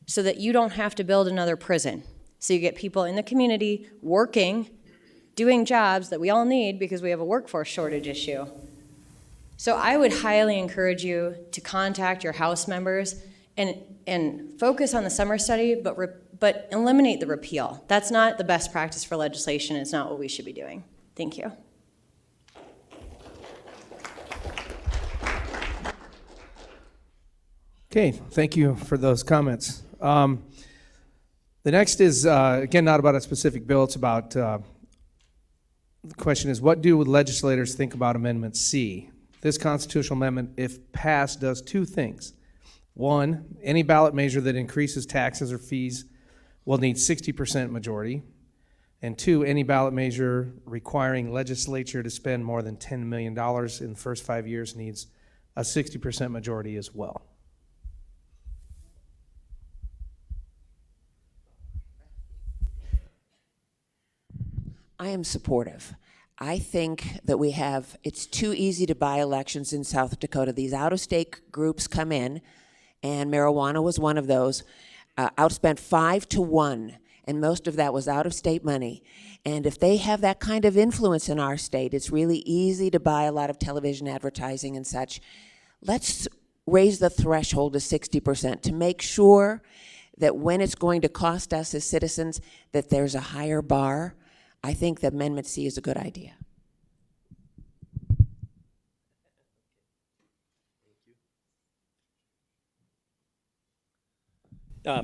so that you don't have to build another prison. So you get people in the community working, doing jobs that we all need because we have a workforce shortage issue. So I would highly encourage you to contact your House members and focus on the summer study, but eliminate the repeal. That's not the best practice for legislation. It's not what we should be doing. Thank you.
Okay, thank you for those comments. The next is, again, not about a specific bill. It's about, the question is, what do legislators think about Amendment C? This constitutional amendment, if passed, does two things. One, any ballot measure that increases taxes or fees will need 60% majority. And two, any ballot measure requiring legislature to spend more than $10 million in the first 5 years needs a 60% majority as well.
I am supportive. I think that it's too easy to buy elections in South Dakota. These out-of-state groups come in, and marijuana was one of those, outspent 5-1, and most of that was out-of-state money. And if they have that kind of influence in our state, it's really easy to buy a lot of television advertising and such. Let's raise the threshold to 60% to make sure that when it's going to cost us as citizens, that there's a higher bar. I think that Amendment C is a good idea.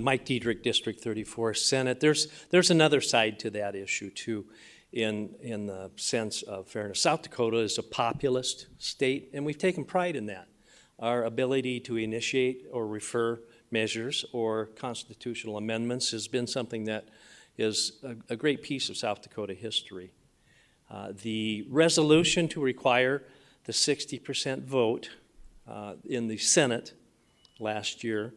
Mike Diedrich, District 34, Senate. There's another side to that issue too, in the sense of fairness. South Dakota is a populist state, and we've taken pride in that. Our ability to initiate or refer measures or constitutional amendments has been something that is a great piece of South Dakota history. The resolution to require the 60% vote in the Senate last year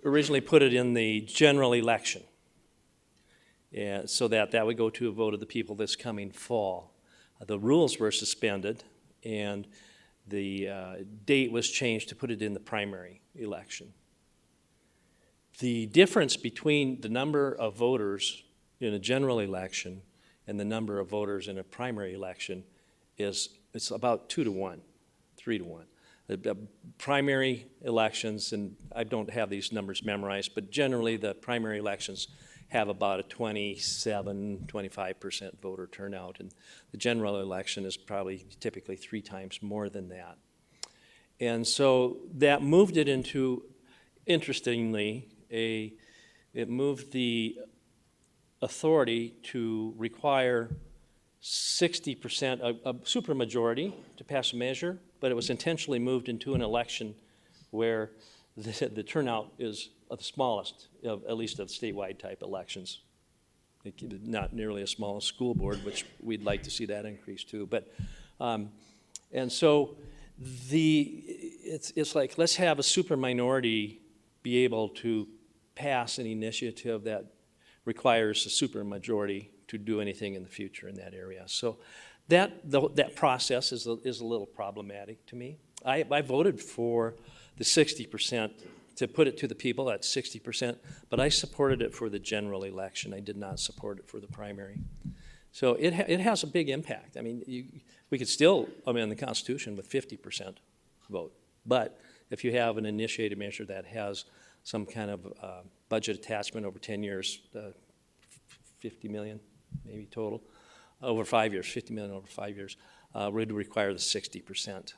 originally put it in the general election, so that would go to a vote of the people this coming fall. The rules were suspended, and the date was changed to put it in the primary election. The difference between the number of voters in a general election and the number of voters in a primary election it's about 2-1, 3-1. The primary elections, and I don't have these numbers memorized, but generally the primary elections have about a 27-25% voter turnout, and the general election is probably typically 3 times more than that. And so that moved it into, interestingly, it moved the authority to require 60%, a supermajority to pass a measure, but it was intentionally moved into an election where the turnout is the smallest, at least of statewide type elections. Not nearly as small as school board, which we'd like to see that increase too. But and so it's like, let's have a super minority be able to pass an initiative that requires a super majority to do anything in the future in that area. So that process is a little problematic to me. I voted for the 60%, to put it to the people at 60%, but I supported it for the general election. I did not support it for the primary. So it has a big impact. I mean, we could still amend the Constitution with 50% vote, but if you have an initiated measure that has some kind of budget attachment over 10 years, 50 million maybe total, over 5 years, 50 million over 5 years, would require the 60%.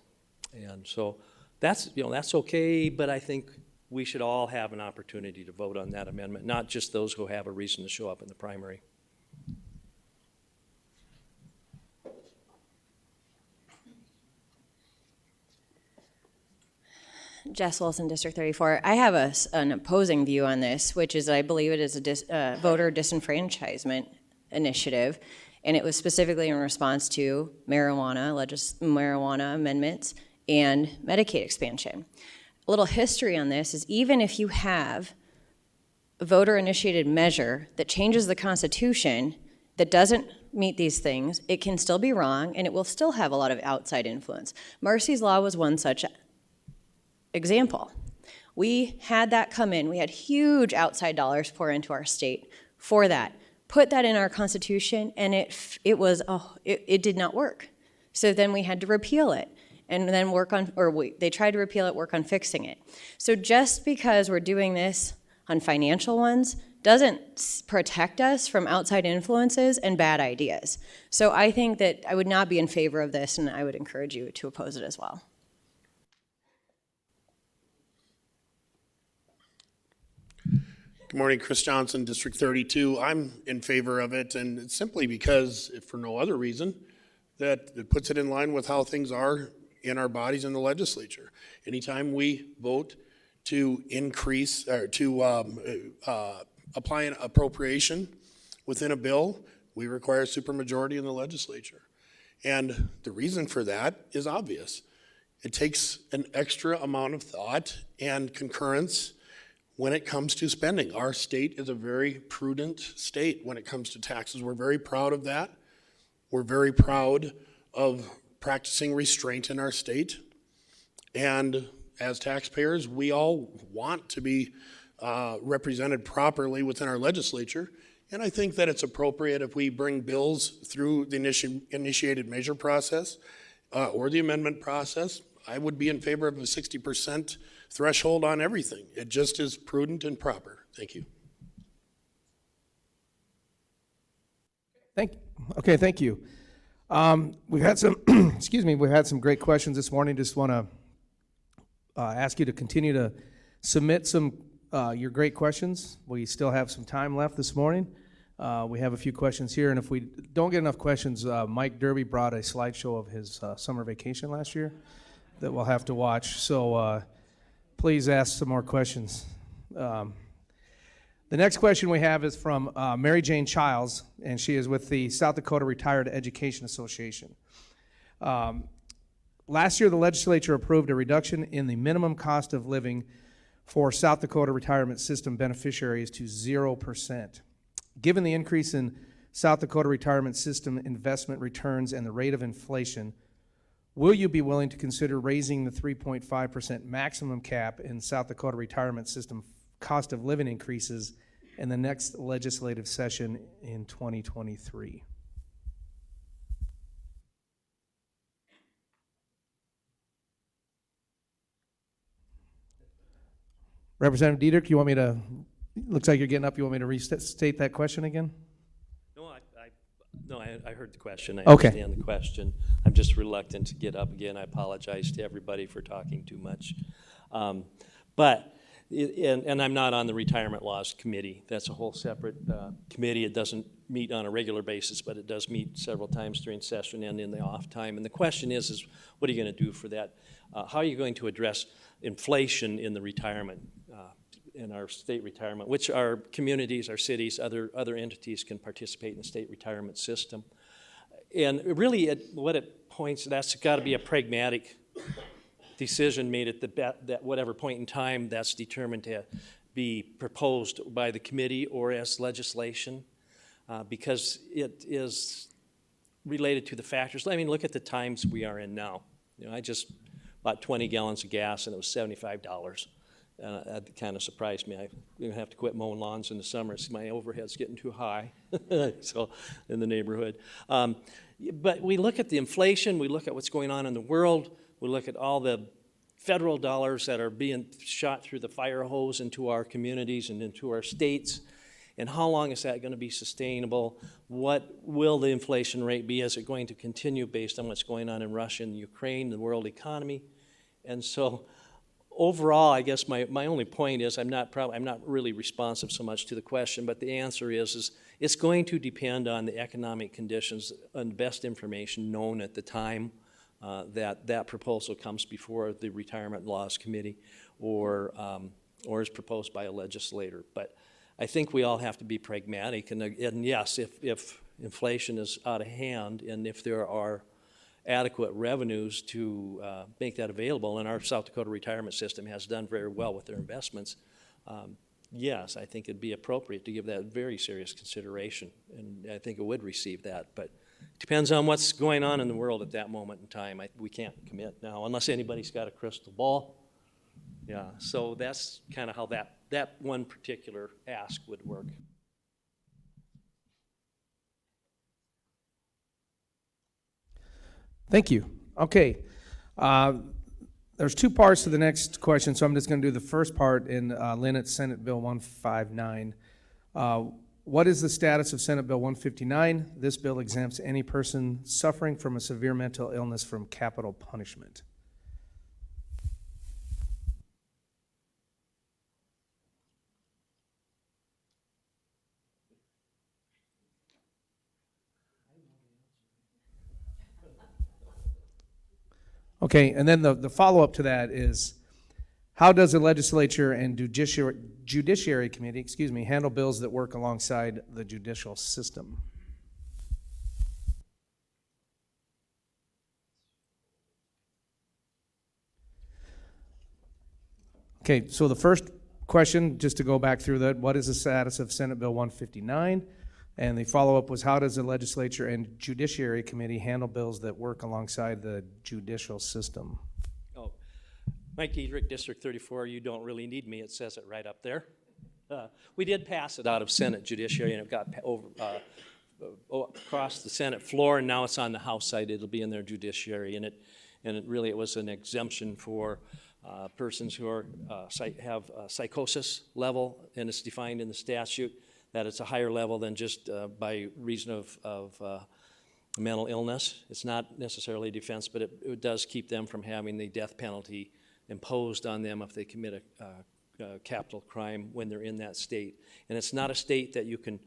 And so that's, that's okay, but I think we should all have an opportunity to vote on that amendment, not just those who have a reason to show up in the primary.
Jess Wilson, District 34. I have an opposing view on this, which is I believe it is a voter disenfranchisement initiative, and it was specifically in response to marijuana amendments and Medicaid expansion. A little history on this is even if you have a voter-initiated measure that changes the Constitution that doesn't meet these things, it can still be wrong, and it will still have a lot of outside influence. Marcy's Law was one such example. We had that come in. We had huge outside dollars pour into our state for that. Put that in our Constitution, and it did not work. So then we had to repeal it, and then they tried to repeal it, work on fixing it. So just because we're doing this on financial ones doesn't protect us from outside influences and bad ideas. So I think that I would not be in favor of this, and I would encourage you to oppose it as well.
Good morning, Chris Johnson, District 32. I'm in favor of it, and it's simply because, if for no other reason, that it puts it in line with how things are in our bodies in the legislature. Anytime we vote to increase or to apply an appropriation within a bill, we require a supermajority in the legislature. And the reason for that is obvious. It takes an extra amount of thought and concurrence when it comes to spending. Our state is a very prudent state when it comes to taxes. We're very proud of that. We're very proud of practicing restraint in our state. And as taxpayers, we all want to be represented properly within our legislature. And I think that it's appropriate if we bring bills through the initiated measure process or the amendment process. I would be in favor of a 60% threshold on everything. It just is prudent and proper. Thank you.
Thank you. We've had some, we've had some great questions this morning. Just want to ask you to continue to submit some your great questions. We still have some time left this morning. We have a few questions here, and if we don't get enough questions, Mike Derby brought a slideshow of his summer vacation last year that we'll have to watch. So please ask some more questions. The next question we have is from Mary Jane Childs, and she is with the South Dakota Retired Education Association. Last year, the legislature approved a reduction in the minimum cost of living for South Dakota retirement system beneficiaries to 0%. Given the increase in South Dakota retirement system investment returns and the rate of inflation, will you be willing to consider raising the 3.5% maximum cap in South Dakota retirement system cost of living increases in the next legislative session in 2023? Representative Diedrich, you want me to, looks like you're getting up, you want me to restate that question again?
No, I heard the question. I
Okay.
understand the question. I'm just reluctant to get up again. I apologize to everybody for talking too much. And I'm not on the Retirement Laws Committee. That's a whole separate committee. It doesn't meet on a regular basis, but it does meet several times during session and in the off time. And the question is what are you going to do for that? How are you going to address inflation in the retirement, in our state retirement, which our communities, our cities, other entities can participate in the state retirement system. And really what it points, that's got to be a pragmatic decision made at that whatever point in time that's determined to be proposed by the committee or as legislation, because it is related to the factors. I mean, look at the times we are in now. I just bought 20 gallons of gas and it was $75. That kind of surprised me. I'm going to have to quit mowing lawns in the summer. My overhead's getting too high, so in the neighborhood. But we look at the inflation, we look at what's going on in the world, we look at all the federal dollars that are being shot through the fire hose into our communities and into our states. And how long is that going to be sustainable? What will the inflation rate be? Is it going to continue based on what's going on in Russia and Ukraine, the world economy? And so overall, I guess my only point is I'm not really responsive so much to the question, but the answer is it's going to depend on the economic conditions and best information known at the time that proposal comes before the Retirement Laws Committee or is proposed by a legislator. But I think we all have to be pragmatic, and yes, if inflation is out of hand and if there are adequate revenues to make that available, and our South Dakota retirement system has done very well with their investments, yes, I think it'd be appropriate to give that very serious consideration, and I think it would receive that, but it depends on what's going on in the world at that moment in time. We can't commit now, unless anybody's got a crystal ball. Yeah, so that's kind of how that one particular ask would work.
Thank you. Okay. There's two parts to the next question, so I'm just going to do the first part in Lennett's Senate Bill 159. What is the status of Senate Bill 159? This bill exempts any person suffering from a severe mental illness from capital punishment. Okay, and then the follow-up to that is, how does the legislature and judiciary committee, handle bills that work alongside the judicial system? Okay, so the first question, just to go back through that, what is the status of Senate Bill 159? And the follow-up was, how does the legislature and judiciary committee handle bills that work alongside the judicial system?
Oh, Mike Diedrich, District 34, you don't really need me, it says it right up there. We did pass it out of Senate Judiciary, and it got over across the Senate floor, and now it's on the House side. It'll be in their Judiciary, and it was an exemption for persons who have psychosis level, and it's defined in the statute that it's a higher level than just by reason of mental illness. It's not necessarily a defense, but it does keep them from having the death penalty imposed on them if they commit a capital crime when they're in that state. And it's not a state that you can,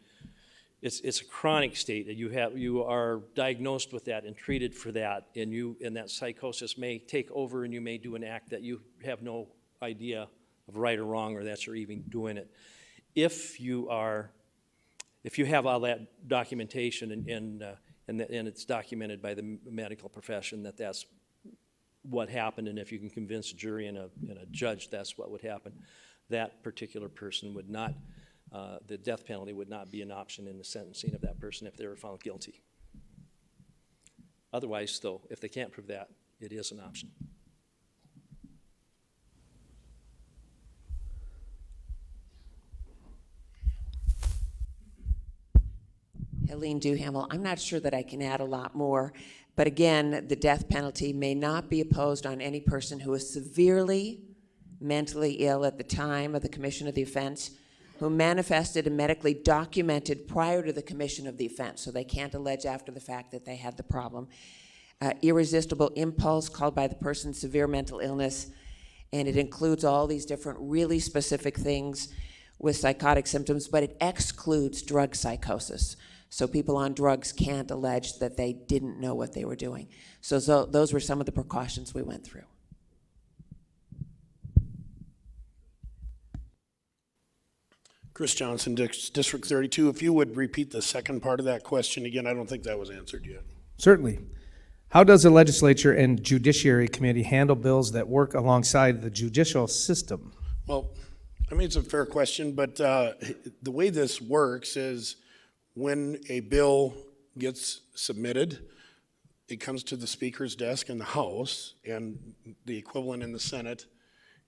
it's a chronic state that you are diagnosed with that and treated for that, and that psychosis may take over and you may do an act that you have no idea of right or wrong, or that you're even doing it. If you have all that documentation and it's documented by the medical profession that that's what happened, and if you can convince a jury and a judge that's what would happen, that particular person would not, the death penalty would not be an option in the sentencing of that person if they were found guilty. Otherwise, though, if they can't prove that, it is an option.
Helene Duhamel, I'm not sure that I can add a lot more, but again, the death penalty may not be imposed on any person who is severely mentally ill at the time of the commission of the offense, who manifested and medically documented prior to the commission of the offense, so they can't allege after the fact that they had the problem. Irresistible impulse called by the person severe mental illness, and it includes all these different really specific things with psychotic symptoms, but it excludes drug psychosis. So people on drugs can't allege that they didn't know what they were doing. So those were some of the precautions we went through.
Chris Johnson, District 32, if you would repeat the second part of that question again, I don't think that was answered yet.
Certainly. How does the legislature and judiciary committee handle bills that work alongside the judicial system?
Well, I mean, it's a fair question, but the way this works is when a bill gets submitted, it comes to the speaker's desk in the House and the equivalent in the Senate,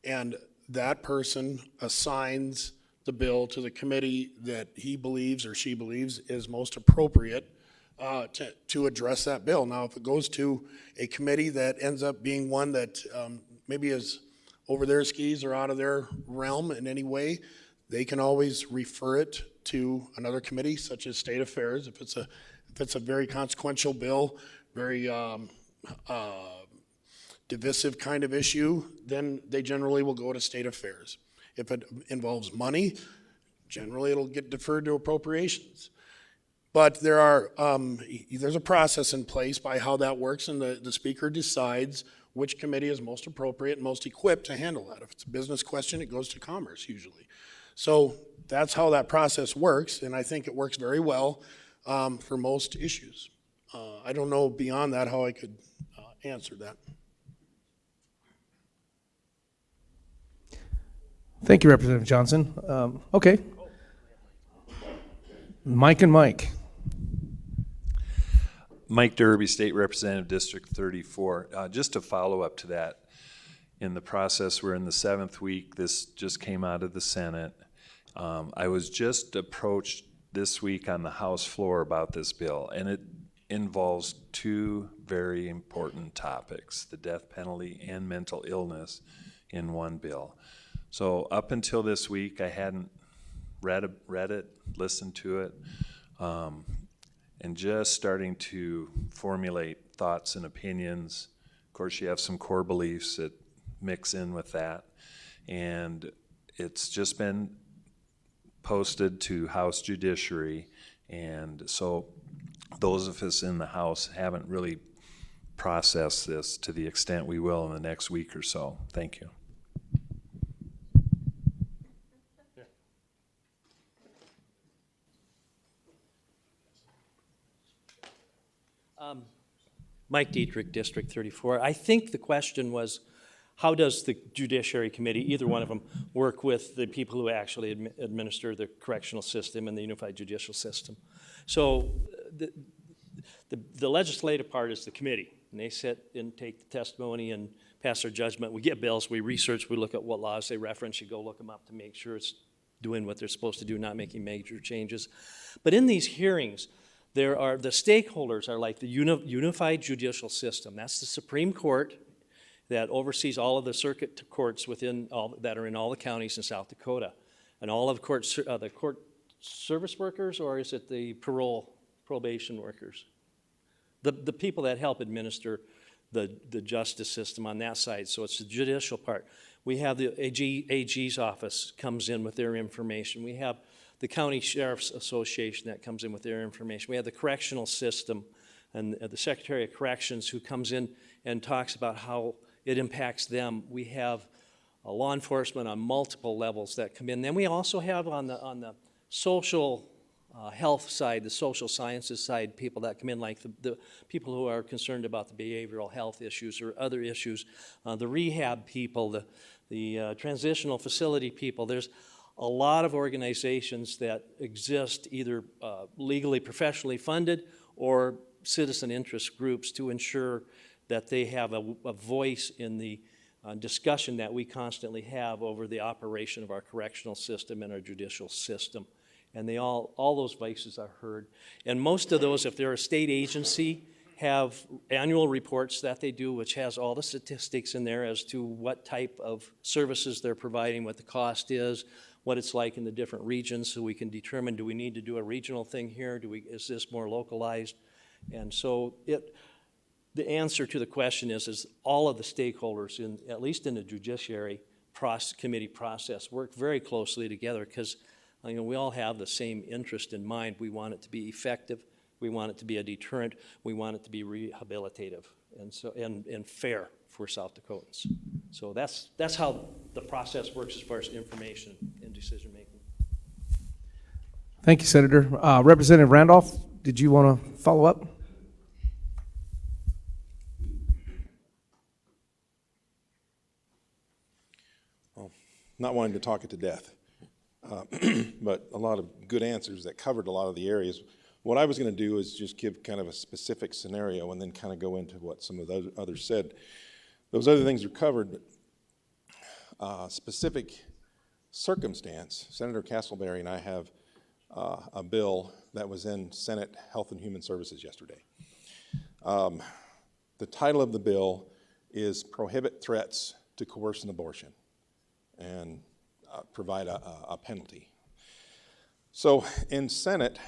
and that person assigns the bill to the committee that he believes or she believes is most appropriate to address that bill. Now, if it goes to a committee that ends up being one that maybe is over their skis or out of their realm in any way, they can always refer it to another committee, such as State Affairs. If it's a very consequential bill, very divisive kind of issue, then they generally will go to State Affairs. If it involves money, generally it'll get deferred to appropriations. But there's a process in place by how that works, and the speaker decides which committee is most appropriate and most equipped to handle that. If it's a business question, it goes to Commerce usually. So that's how that process works, and I think it works very well for most issues. I don't know beyond that how I could answer that.
Thank you, Representative Johnson. Okay. Mike and Mike.
Mike Derby, State Representative, District 34. Just to follow up to that, in the process, we're in the 7th week. This just came out of the Senate. I was just approached this week on the House floor about this bill, and it involves two very important topics, the death penalty and mental illness in one bill. So up until this week, I hadn't read it, listened to it, and just starting to formulate thoughts and opinions. Of course, you have some core beliefs that mix in with that, and it's just been posted to House Judiciary, and so those of us in the House haven't really processed this to the extent we will in the next week or so. Thank you.
Mike Diedrich, District 34. I think the question was, how does the Judiciary Committee, either one of them, work with the people who actually administer the correctional system and the Unified Judicial System? So the legislative part is the committee, and they sit and take the testimony and pass their judgment. We get bills, we research, we look at what laws they reference, you go look them up to make sure it's doing what they're supposed to do, not making major changes. But in these hearings, the stakeholders are like the Unified Judicial System. That's the Supreme Court that oversees all of the circuit courts that are in all the counties in South Dakota. And all of the court service workers, or is it the probation workers? The people that help administer the justice system on that side. So it's the judicial part. We have the AG's office comes in with their information. We have the County Sheriff's Association that comes in with their information. We have the correctional system and the Secretary of Corrections who comes in and talks about how it impacts them. We have law enforcement on multiple levels that come in. Then we also have on the social health side, the social sciences side, people that come in, like the people who are concerned about the behavioral health issues or other issues, the rehab people, the transitional facility people. There's a lot of organizations that exist either legally, professionally funded, or citizen interest groups to ensure that they have a voice in the discussion that we constantly have over the operation of our correctional system and our judicial system. And all those voices are heard. And most of those, if they're a state agency, have annual reports that they do, which has all the statistics in there as to what type of services they're providing, what the cost is, what it's like in the different regions, so we can determine, do we need to do a regional thing here? Is this more localized? And so the answer to the question is all of the stakeholders, at least in the Judiciary Committee process, work very closely together, because we all have the same interest in mind. We want it to be effective. We want it to be a deterrent. We want it to be rehabilitative and fair for South Dakotans. So that's how the process works as far as information and decision making.
Thank you, Senator. Representative Randolph, did you want to follow up?
Well, not wanting to talk it to death, but a lot of good answers that covered a lot of the areas. What I was going to do is just give kind of a specific scenario and then kind of go into what some of the others said. Those other things are covered. Specific circumstance, Senator Castleberry and I have a bill that was in Senate Health and Human Services yesterday. The title of the bill is Prohibit Threats to Coerce an Abortion and provide a penalty. So in Senate,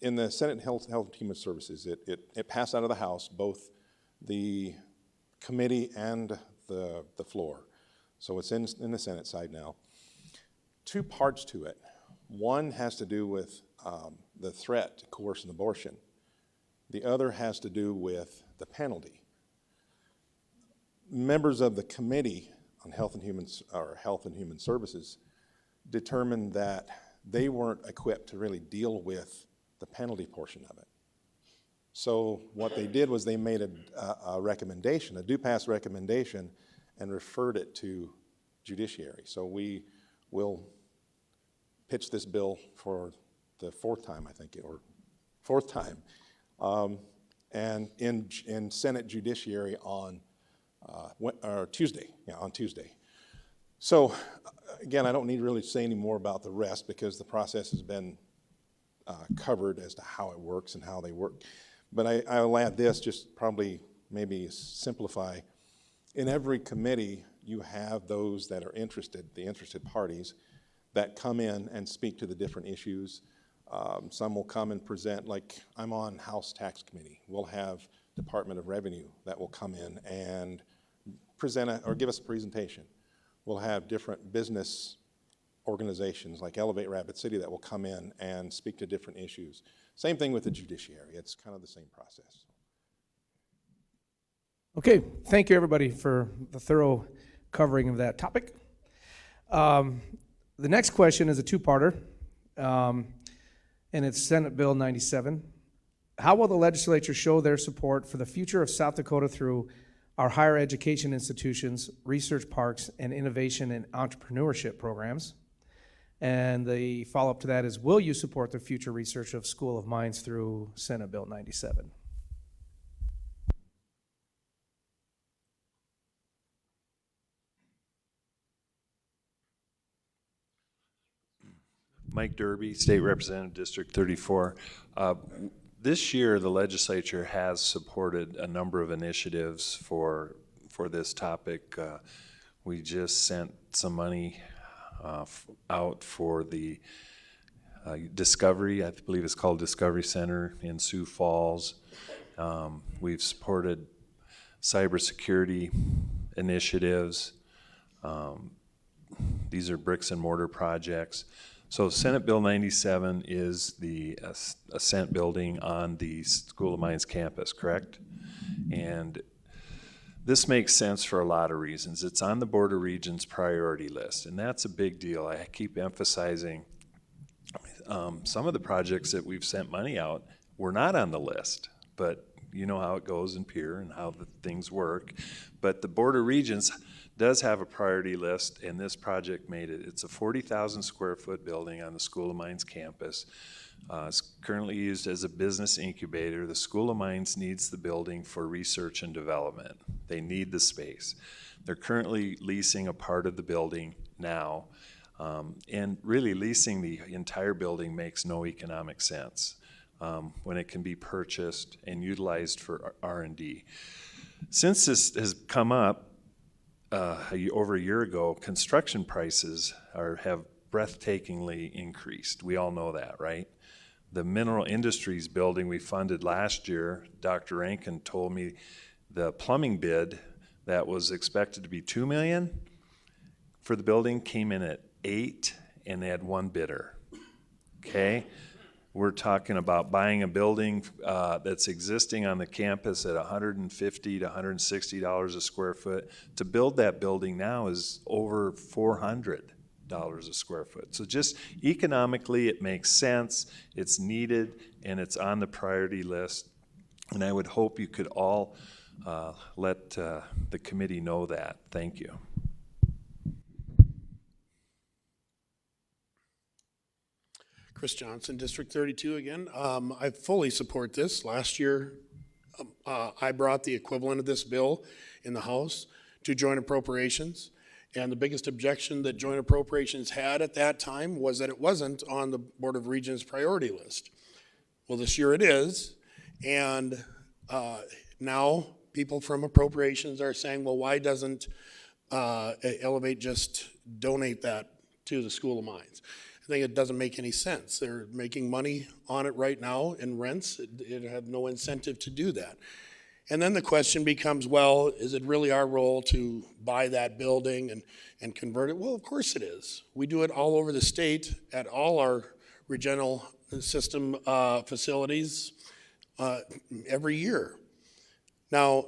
in the Senate Health and Human Services, it passed out of the House, both the committee and the floor. So it's in the Senate side now. Two parts to it. One has to do with the threat to coerce an abortion. The other has to do with the penalty. Members of the Committee on Health and Human Services determined that they weren't equipped to really deal with the penalty portion of it. So what they did was they made a recommendation, a due-pass recommendation, and referred it to Judiciary. So we will pitch this bill for the fourth time, I think, or fourth time, and in Senate Judiciary on Tuesday. Yeah, on Tuesday. So again, I don't need to really say any more about the rest because the process has been covered as to how it works and how they work. But I'll add this, just probably maybe simplify. In every committee, you have those that are interested, the interested parties, that come in and speak to the different issues. Some will come and present, like I'm on House Tax Committee. We'll have Department of Revenue that will come in and present or give us a presentation. We'll have different business organizations like Elevate Rapid City that will come in and speak to different issues. Same thing with the judiciary. It's kind of the same process.
Okay, thank you everybody for the thorough covering of that topic. The next question is a two-parter, and it's Senate Bill 97. How will the legislature show their support for the future of South Dakota through our higher education institutions, research parks, and innovation and entrepreneurship programs? And the follow-up to that is, will you support the future research of School of Mines through Senate Bill 97?
Mike Derby, State Representative, District 34. This year, the legislature has supported a number of initiatives for this topic. We just sent some money out for the Discovery, I believe it's called Discovery Center in Sioux Falls. We've supported cybersecurity initiatives. These are bricks and mortar projects. So Senate Bill 97 is the Ascent building on the School of Mines campus, correct? And this makes sense for a lot of reasons. It's on the Board of Regents priority list, and that's a big deal. I keep emphasizing some of the projects that we've sent money out were not on the list, but you know how it goes in Pierre and how the things work. But the Board of Regents does have a priority list, and this project made it. It's a 40,000 square foot building on the School of Mines campus. It's currently used as a business incubator. The School of Mines needs the building for research and development. They need the space. They're currently leasing a part of the building now, and really leasing the entire building makes no economic sense when it can be purchased and utilized for R&D. Since this has come up, over a year ago, construction prices have breathtakingly increased. We all know that, right? The mineral industries building we funded last year, Dr. Rankin told me the plumbing bid that was expected to be $2 million for the building came in at $8 million, and they had one bidder. Okay? We're talking about buying a building that's existing on the campus at $150 to $160 a square foot. To build that building now is over $400 a square foot. So just economically, it makes sense, it's needed, and it's on the priority list. And I would hope you could all let the committee know that. Thank you.
Chris Johnson, District 32 again. I fully support this. Last year, I brought the equivalent of this bill in the House to joint appropriations, And the biggest objection that joint appropriations had at that time was that it wasn't on the Board of Regents priority list. Well, this year it is, and now people from appropriations are saying, well, why doesn't Elevate just donate that to the School of Mines? I think it doesn't make any sense. They're making money on it right now in rents. It had no incentive to do that. And then the question becomes, well, is it really our role to buy that building and convert it? Well, of course it is. We do it all over the state at all our Recreational System facilities every year. Now,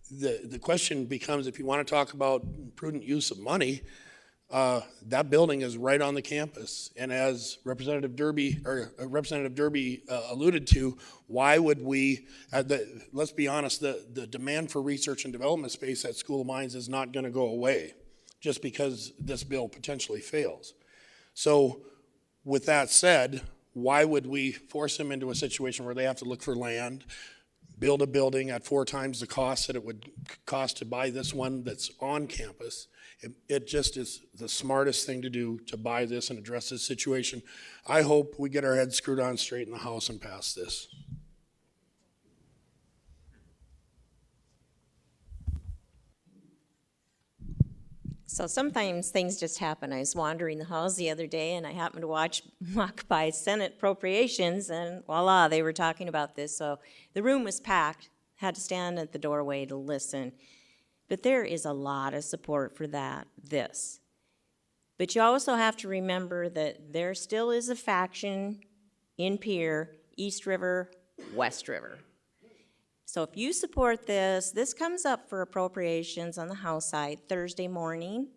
the question becomes, if you want to talk about prudent use of money, that building is right on the campus. And as Representative Derby alluded to, why would we, let's be honest, the demand for research and development space at School of Mines is not going to go away just because this bill potentially fails. So with that said, why would we force them into a situation where they have to look for land, build a building at 4 times the cost that it would cost to buy this one that's on campus? It just is the smartest thing to do to buy this and address this situation. I hope we get our heads screwed on straight in the House and pass this.
So sometimes things just happen. I was wandering the halls the other day and I happened to walk by Senate appropriations and voila, they were talking about this. So the room was packed, had to stand at the doorway to listen. But there is a lot of support for this. But you also have to remember that there still is a faction in Pierre, East River, West River. So if you support this comes up for appropriations on the House side Thursday morning.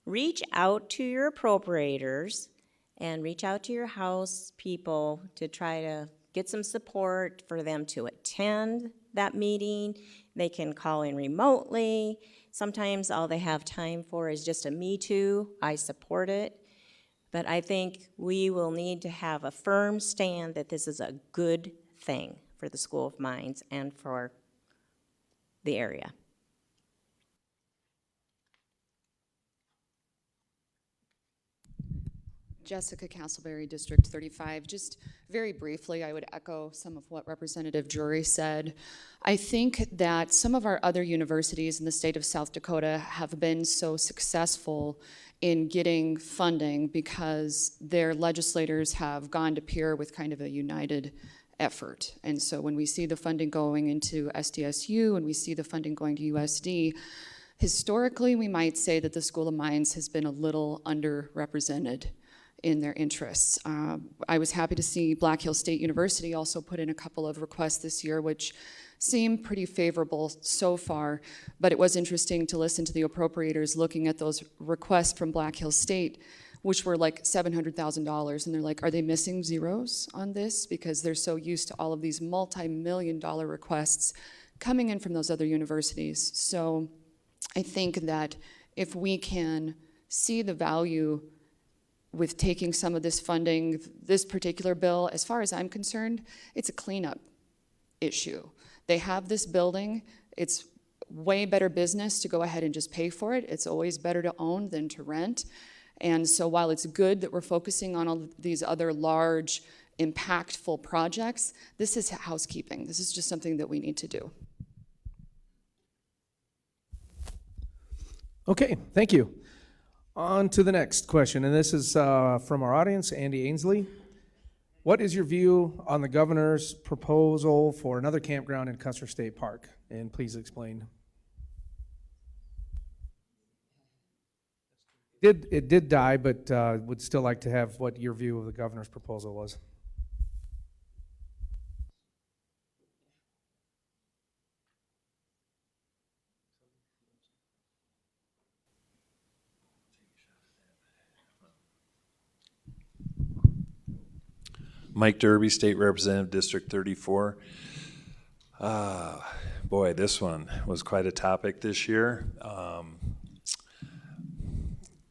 Reach out to your appropriators and reach out to your House people to try to get some support for them to attend that meeting. They can call in remotely. Sometimes all they have time for is just a me too. I support it. But I think we will need to have a firm stand that this is a good thing for the School of Mines and for the area.
Jessica Castleberry, District 35. Just very briefly, I would echo some of what Representative Drury said. I think that some of our other universities in the state of South Dakota have been so successful in getting funding because their legislators have gone to Pierre with kind of a united effort. And so when we see the funding going into SDSU and we see the funding going to USD, historically we might say that the School of Mines has been a little underrepresented in their interests. I was happy to see Black Hills State University also put in a couple of requests this year, which seem pretty favorable so far, but it was interesting to listen to the appropriators looking at those requests from Black Hills State, which were like $700,000, and they're like, are they missing zeros on this? Because they're so used to all of these multi-million-dollar requests coming in from those other universities. So I think that if we can see the value with taking some of this funding, this particular bill, as far as I'm concerned, it's a cleanup issue. They have this building. It's way better business to go ahead and just pay for it. It's always better to own than to rent. And so while it's good that we're focusing on all these other large, impactful projects, this is housekeeping. This is just something that we need to do.
Okay, thank you. On to the next question, and this is from our audience, Andy Ainsley. What is your view on the governor's proposal for another campground in Custer State Park? And please explain. It did die, but would still like to have what your view of the governor's proposal was.
Mike Derby, State Representative, District 34. Boy, this one was quite a topic this year.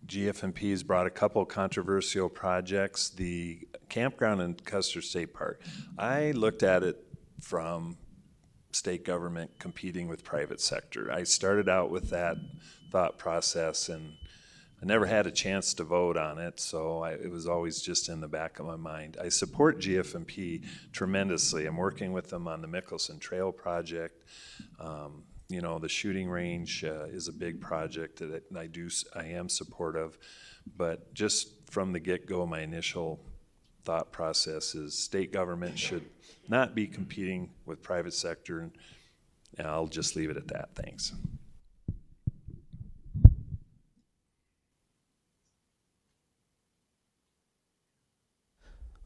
GF&P has brought a couple controversial projects. The campground in Custer State Park, I looked at it from state government competing with private sector. I started out with that thought process, and I never had a chance to vote on it, so it was always just in the back of my mind. I support GFMP tremendously. I'm working with them on the Mickelson Trail project. You know, the shooting range is a big project that I am supportive, but just from the get-go, my initial thought process is state government should not be competing with private sector, and I'll just leave it at that. Thanks.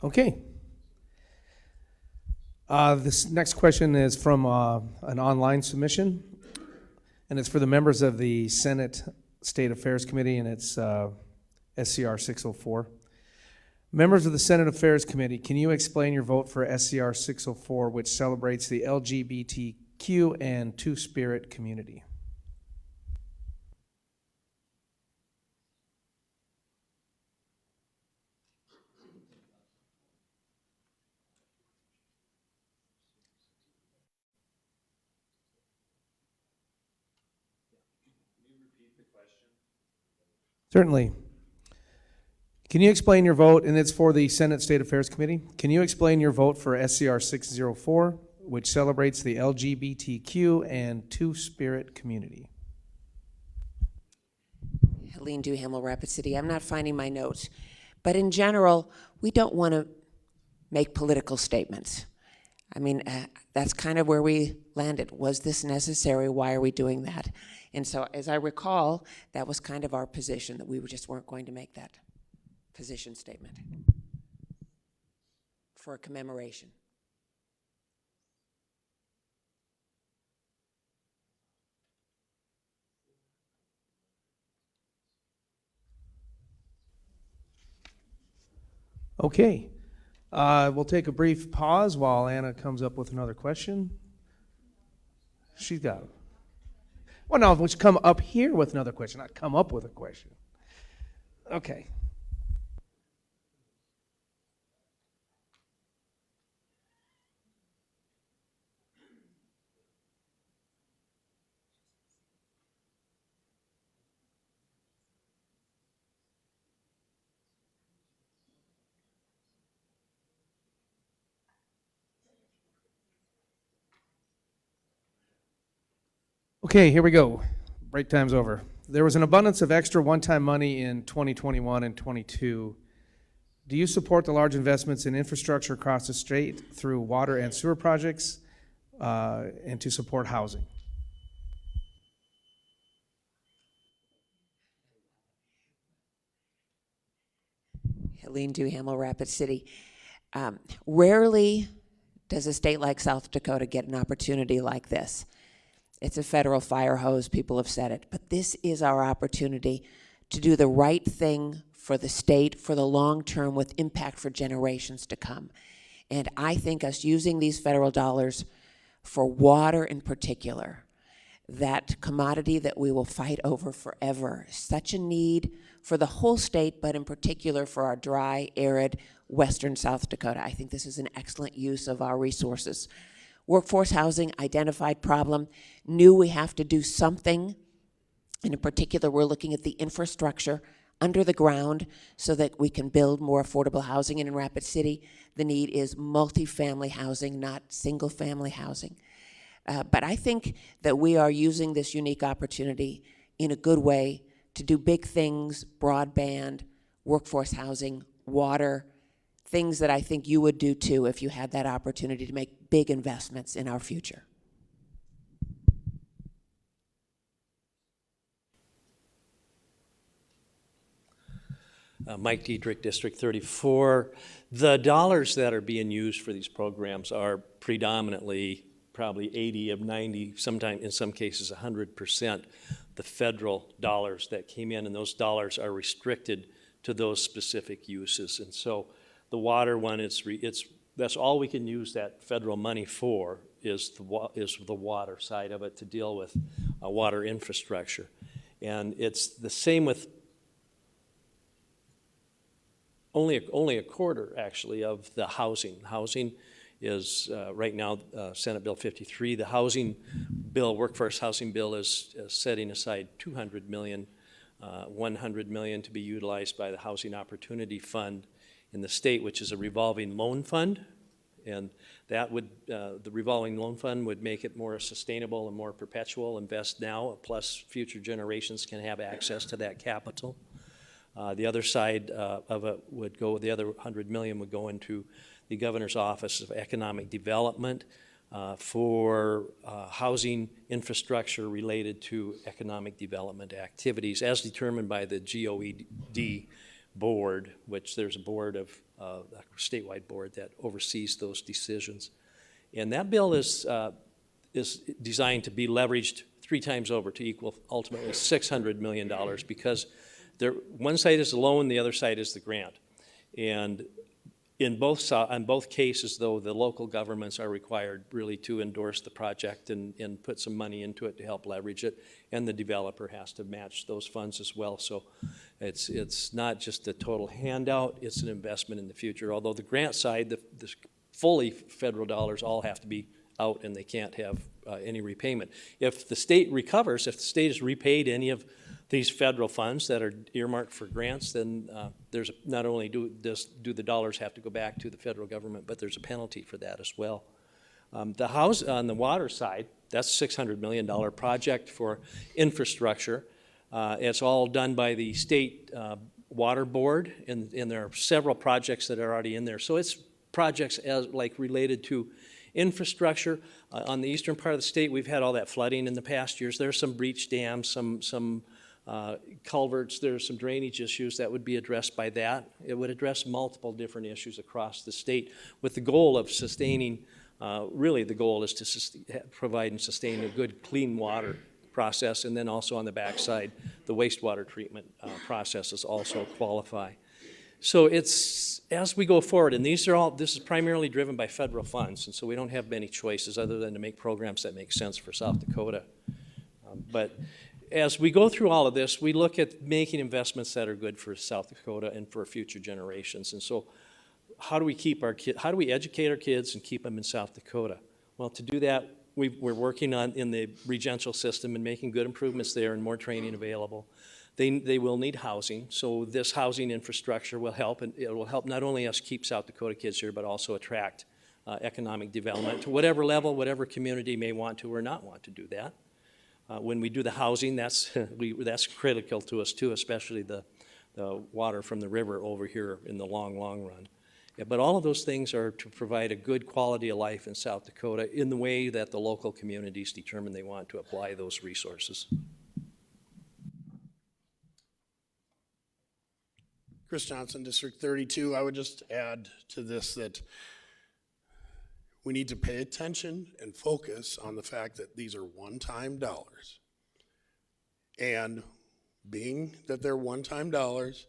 Okay. This next question is from an online submission, and it's for the members of the Senate State Affairs Committee, and it's SCR 604. Members of the Senate Affairs Committee, can you explain your vote for SCR 604, which celebrates the LGBTQ and Two-Spirit community? Certainly. Can you explain your vote, and it's for the Senate State Affairs Committee, can you explain your vote for SCR 604, which celebrates the LGBTQ and Two-Spirit community?
Helene Duhamel, Rapid City. I'm not finding my notes, but in general, we don't want to make political statements. I mean, that's kind of where we landed. Was this necessary? Why are we doing that? And so, as I recall, that was kind of our position, that we just weren't going to make that position statement for a commemoration.
Okay. We'll take a brief pause while Anna comes up with another question. She's got it. Well, no, we should come up here with another question, not come up with a question. Okay. Okay, here we go. Break time's over. There was an abundance of extra one-time money in 2021 and 22. Do you support the large investments in infrastructure across the state through water and sewer projects and to support housing?
Helene Duhamel, Rapid City. Rarely does a state like South Dakota get an opportunity like this. It's a federal fire hose, people have said it, but this is our opportunity to do the right thing for the state for the long term with impact for generations to come. And I think us using these federal dollars for water in particular, that commodity that we will fight over forever, such a need for the whole state, but in particular for our dry, arid, western South Dakota. I think this is an excellent use of our resources. Workforce housing, identified problem, knew we have to do something. And in particular, we're looking at the infrastructure under the ground so that we can build more affordable housing. And in Rapid City, the need is multifamily housing, not single-family housing. But I think that we are using this unique opportunity in a good way to do big things, broadband, workforce housing, water, things that I think you would do too if you had that opportunity to make big investments in our future.
Mike Diedrich, District 34. The dollars that are being used for these programs are predominantly probably 80 of 90, sometimes in some cases 100%, the federal dollars that came in, and those dollars are restricted to those specific uses. And so the water one, that's all we can use that federal money for is the water side of it to deal with water infrastructure. And it's the same with only a quarter, actually, of the housing. Housing is right now Senate Bill 53. The housing bill, workforce housing bill, is setting aside $200 million, $100 million to be utilized by the Housing Opportunity Fund in the state, which is a revolving loan fund. And that would, the revolving loan fund would make it more sustainable and more perpetual, invest now, plus future generations can have access to that capital. The other side of it would go, the other $100 million would go into the Governor's Office of Economic Development for housing infrastructure related to economic development activities as determined by the GOED board, which there's a board of, a statewide board that oversees those decisions. And that bill is designed to be leveraged 3 times over to equal ultimately $600 million because one side is the loan, the other side is the grant. And on both cases, though, the local governments are required really to endorse the project and put some money into it to help leverage it, and the developer has to match those funds as well. So it's not just a total handout, it's an investment in the future. Although the grant side, the fully federal dollars all have to be out and they can't have any repayment. If the state recovers, if the state has repaid any of these federal funds that are earmarked for grants, then there's not only do the dollars have to go back to the federal government, but there's a penalty for that as well. The house on the water side, that's a $600 million project for infrastructure. It's all done by the state water board, and there are several projects that are already in there. So it's projects like related to infrastructure. On the eastern part of the state, we've had all that flooding in the past years. There's some breach dams, some culverts, there's some drainage issues that would be addressed by that. It would address multiple different issues across the state with the goal of sustaining, really the goal is to provide and sustain a good clean water process, and then also on the backside, the wastewater treatment processes also qualify. So it's, as we go forward, and this is primarily driven by federal funds, and so we don't have many choices other than to make programs that make sense for South Dakota. But as we go through all of this, we look at making investments that are good for South Dakota and for future generations. And so how do we keep our kids, how do we educate our kids and keep them in South Dakota? Well, to do that, we're working on in the Judicial System and making good improvements there and more training available. They will need housing, so this housing infrastructure will help, and it will help not only us keep South Dakota kids here, but also attract economic development to whatever level, whatever community may want to or not want to do that. When we do the housing, that's critical to us too, especially the water from the river over here in the long run. Yeah, but all of those things are to provide a good quality of life in South Dakota in the way that the local communities determine they want to apply those resources.
Chris Johnson, District 32. I would just add to this that we need to pay attention and focus on the fact that these are one-time dollars. And being that they're one-time dollars,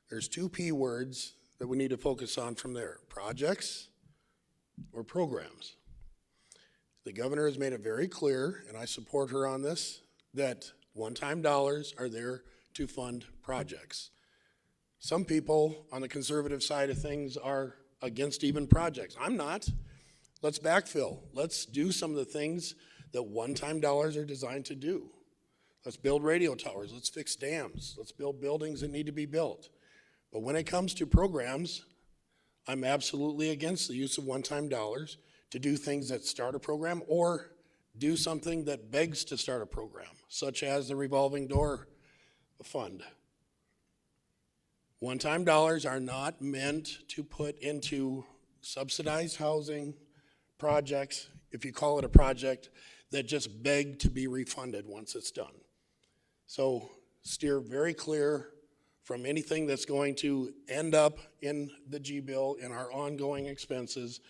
there's 2 P words that we need to focus on from there: projects or programs. The governor has made it very clear, and I support her on this, that one-time dollars are there to fund projects. Some people on the conservative side of things are against even projects. I'm not. Let's backfill. Let's do some of the things that one-time dollars are designed to do. Let's build radio towers. Let's fix dams. Let's build buildings that need to be built. But when it comes to programs, I'm absolutely against the use of one-time dollars to do things that start a program or do something that begs to start a program, such as the revolving door fund. One-time dollars are not meant to put into subsidized housing projects, if you call it a project, that just beg to be refunded once it's done. So steer very clear from anything that's going to end up in the G bill in our ongoing expenses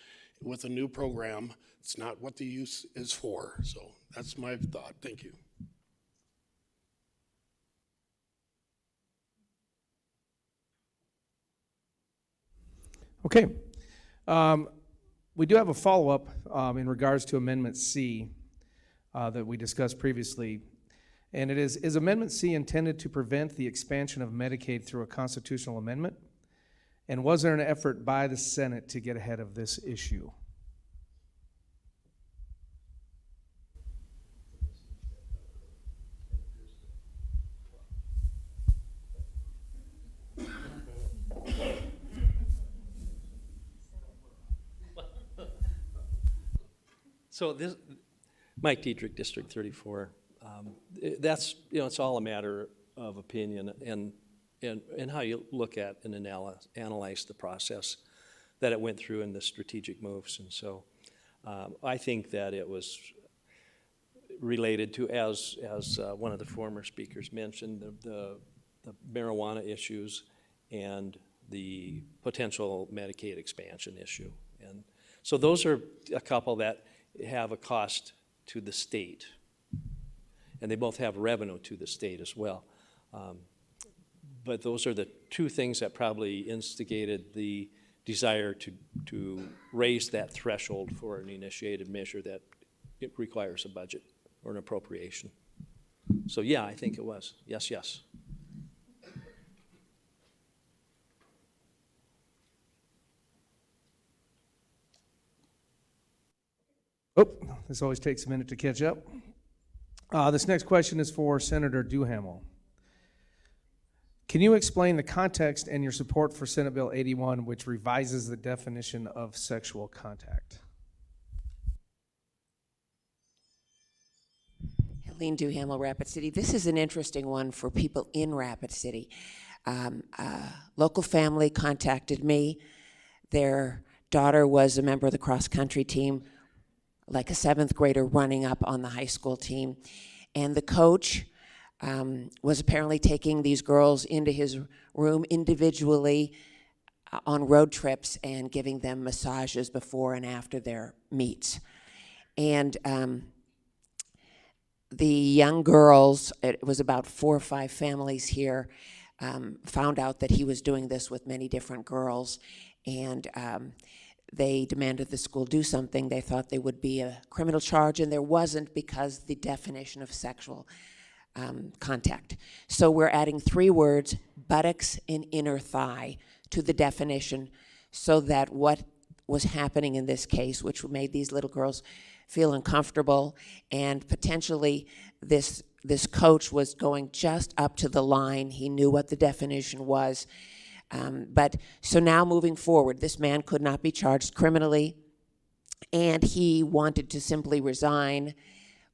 with a new program. It's not what the use is for. So that's my thought. Thank you.
Okay. We do have a follow-up in regards to Amendment C that we discussed previously. And it is Amendment C intended to prevent the expansion of Medicaid through a constitutional amendment? And was there an effort by the Senate to get ahead of this issue?
So this, Mike Diedrich, District 34, that's, it's all a matter of opinion and how you look at and analyze the process that it went through in the strategic moves. And so I think that it was related to, as one of the former speakers mentioned, the marijuana issues and the potential Medicaid expansion issue. And so those are a couple that have a cost to the state, and they both have revenue to the state as well. But those are the two things that probably instigated the desire to raise that threshold for an initiated measure that it requires a budget or an appropriation. So yeah, I think it was. Yes, yes.
Oh, this always takes a minute to catch up. This next question is for Senator Duhamel. Can you explain the context and your support for Senate Bill 81, which revises the definition of sexual contact?
Helene Duhamel, Rapid City. This is an interesting one for people in Rapid City. Local family contacted me. Their daughter was a member of the cross-country team, like a 7th grader running up on the high school team. And the coach was apparently taking these girls into his room individually on road trips and giving them massages before and after their meets. And the young girls, it was about 4 or 5 families here, found out that he was doing this with many different girls, and they demanded the school do something. They thought there would be a criminal charge, and there wasn't, because the definition of sexual contact. So we're adding 3 words, buttocks and inner thigh, to the definition, so that what was happening in this case, which made these little girls feel uncomfortable, and potentially this coach was going just up to the line. He knew what the definition was. But so now moving forward, this man could not be charged criminally, and he wanted to simply resign,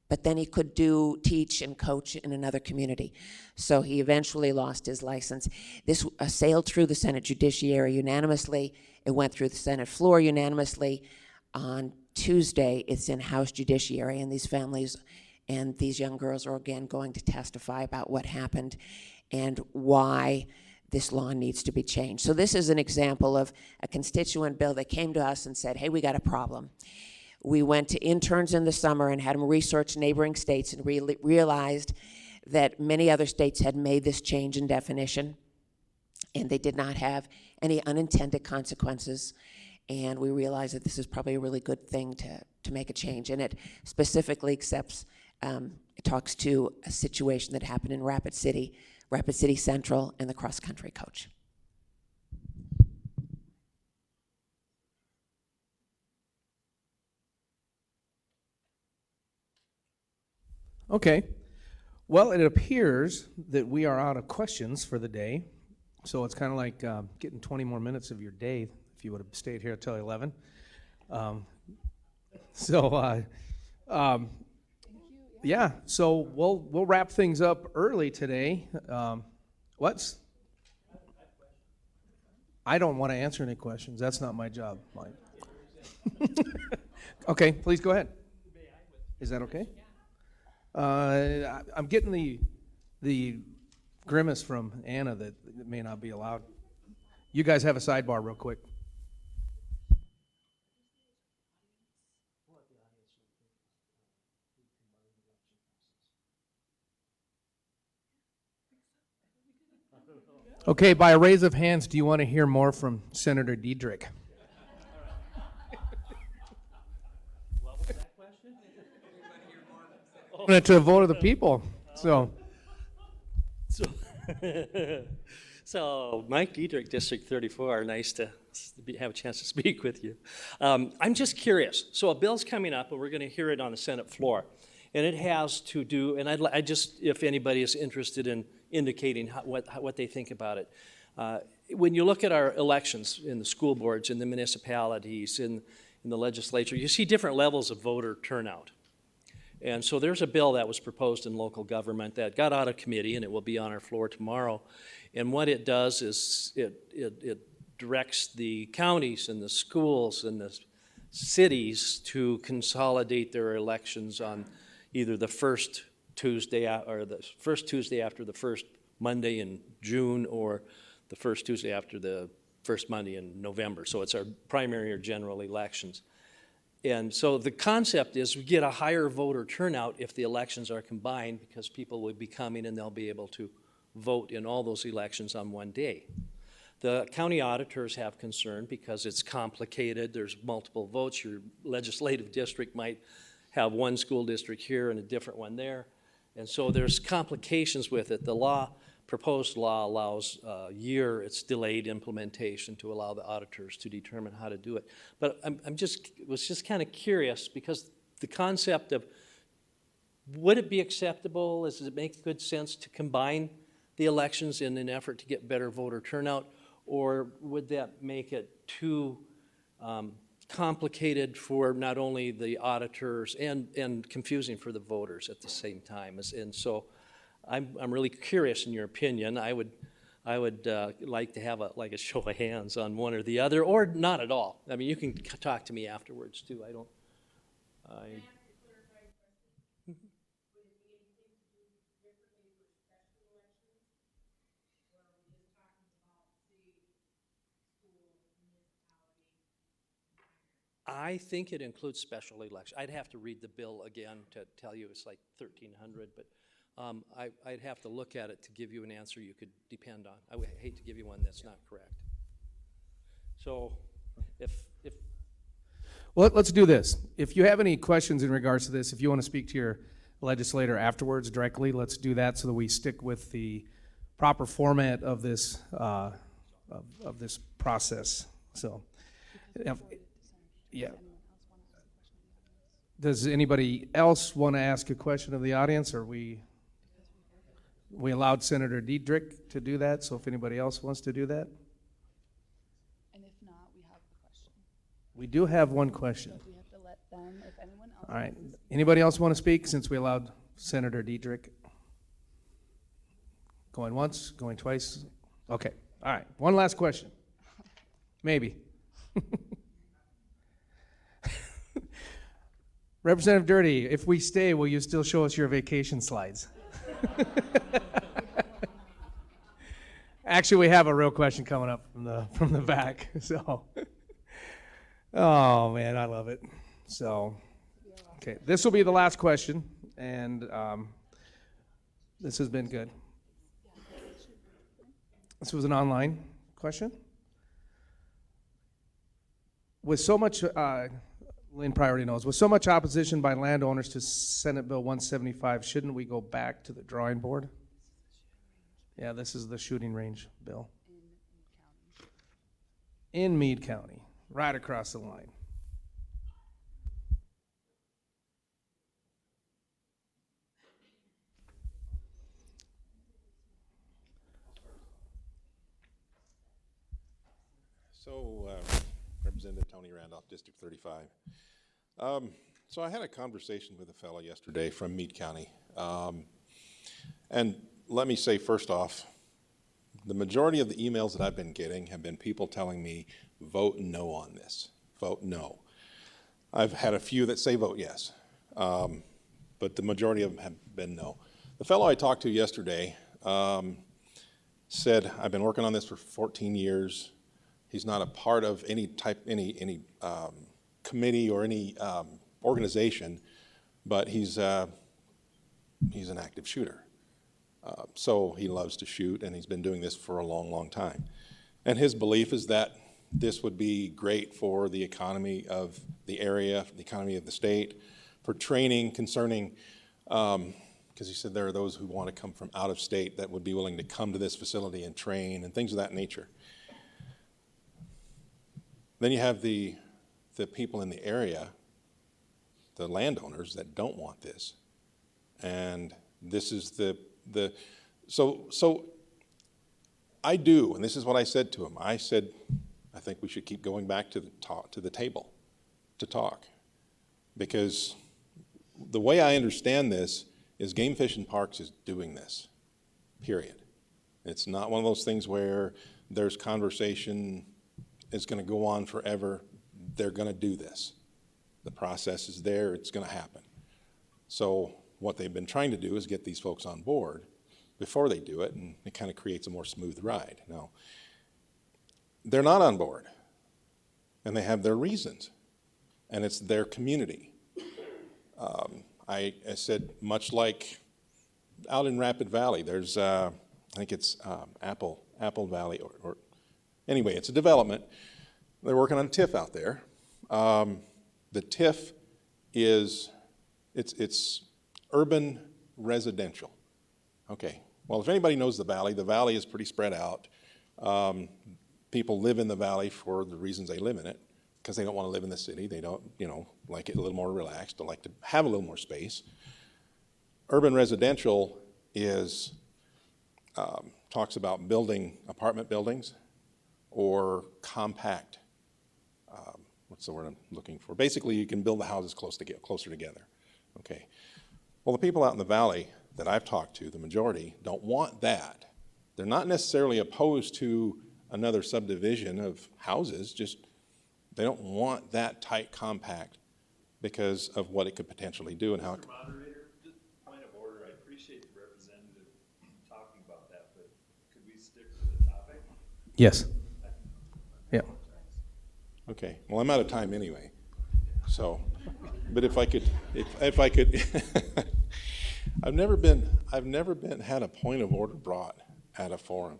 but then he could teach and coach in another community. So he eventually lost his license. This sailed through the Senate Judiciary unanimously. It went through the Senate floor unanimously. On Tuesday, it's in House Judiciary, and these families and these young girls are again going to testify about what happened and why this law needs to be changed. So this is an example of a constituent bill that came to us and said, hey, we got a problem. We went to interns in the summer and had them research neighboring states and realized that many other states had made this change in definition, and they did not have any unintended consequences. And we realized that this is probably a really good thing to make a change. And it specifically it talks to a situation that happened in Rapid City Central, and the cross-country coach.
Okay. Well, it appears that we are out of questions for the day. So it's kind of like getting 20 more minutes of your day if you would have stayed here until 11. Yeah, so we'll wrap things up early today. I don't want to answer any questions. That's not my job, Mike. Okay, please go ahead. Is that okay? I'm getting the grimace from Anna that it may not be allowed. You guys have a sidebar real quick. Okay, by a raise of hands, do you want to hear more from Senator Diedrich?
What was that question?
To a vote of the people.
So Mike Diedrich, District 34, nice to have a chance to speak with you. I'm just curious. So a bill's coming up, and we're going to hear it on the Senate floor. And it has to do, and I just, if anybody is interested in indicating what they think about it. When you look at our elections in the school boards, in the municipalities, in in the legislature, you see different levels of voter turnout. And so there's a bill that was proposed in local government that got out of committee, and it will be on our floor tomorrow. And what it does is it directs the counties and the schools and the cities to consolidate their elections on either the first Tuesday or the first Tuesday after the first Monday in June, or the first Tuesday after the first Monday in November. So it's our primary or general elections. And so the concept is we get a higher voter turnout if the elections are combined, because people will be coming and they'll be able to vote in all those elections on one day. The county auditors have concern because it's complicated. There's multiple votes. Your legislative district might have one school district here and a different one there. And so there's complications with it. The proposed law allows a year, it's delayed implementation to allow the auditors to determine how to do it. But was just kind of curious, because the concept of, would it be acceptable, does it make good sense to combine the elections in an effort to get better voter turnout, or would that make it too complicated for not only the auditors and confusing for the voters at the same time? And so I'm really curious in your opinion. I would like to have a show of hands on one or the other, or not at all. I mean, you can talk to me afterwards too. I think it includes special elections. I'd have to read the bill again to tell you it's like 1,300, but I'd have to look at it to give you an answer you could depend on. I would hate to give you one that's not correct. So
Well, let's do this. If you have any questions in regards to this, if you want to speak to your legislator afterwards directly, let's do that so that we stick with the proper format of this of this process. So, yeah. Does anybody else want to ask a question of the audience? Or we allowed Senator Diedrich to do that, so if anybody else wants to do that?
And if not, we have the question.
We do have one question.
So we have to let them, if anyone else.
All right. Anybody else want to speak, since we allowed Senator Diedrich? Going once, going twice? Okay. All right. One last question. Maybe. Representative Dirty, if we stay, will you still show us your vacation slides? Actually, we have a real question coming up from the back. So, oh man, I love it. So, okay, this will be the last question, and this has been good. This was an online question. With so much, Lynn probably already knows, with so much opposition by landowners to Senate Bill 175, shouldn't we go back to the drawing board? Yeah, this is the shooting range bill. In Meade County, right across the line.
So, Representative Tony Randolph, District 35. So I had a conversation with a fellow yesterday from Meade County. And let me say first off, the majority of the emails that I've been getting have been people telling me, vote no on this, vote no. I've had a few that say vote yes, but the majority of them have been no. The fellow I talked to yesterday said, I've been working on this for 14 years. He's not a part of any committee or any organization, but he's an active shooter. So he loves to shoot, and he's been doing this for a long, long time. And his belief is that this would be great for the economy of the area, the economy of the state, for training concerning, because he said there are those who want to come from out of state that would be willing to come to this facility and train and things of that nature. Then you have the people in the area, the landowners that don't want this. And this is so I do, and this is what I said to him. I said, I think we should keep going back to the table to talk. Because the way I understand this is Game Fish and Parks is doing this, period. It's not one of those things where there's conversation, it's gonna go on forever. They're gonna do this. The process is there, it's gonna happen. So what they've been trying to do is get these folks on board before they do it, and it kind of creates a more smooth ride. Now, they're not on board, and they have their reasons, and it's their community. I said, much like out in Rapid Valley, there's, I think it's Apple Valley, or anyway, it's a development. They're working on TIF out there. The TIF is, it's urban residential. Okay, well, if anybody knows the valley is pretty spread out. People live in the valley for the reasons they live in it, because they don't want to live in the city. They don't, like it a little more relaxed. They like to have a little more space. Urban residential is, talks about building apartment buildings or compact, what's the word I'm looking for? Basically, you can build the houses closer together, okay? Well, the people out in the valley that I've talked to, the majority, don't want that. They're not necessarily opposed to another subdivision of houses, just they don't want that tight compact because of what it could potentially do and how it
Mr. Moderator, just point of order, I appreciate the representative talking about that, but could we stick to the topic?
Yes. Yeah.
Okay, well, I'm out of time anyway, so, but if I could, if I could, I've never had a point of order brought at a forum.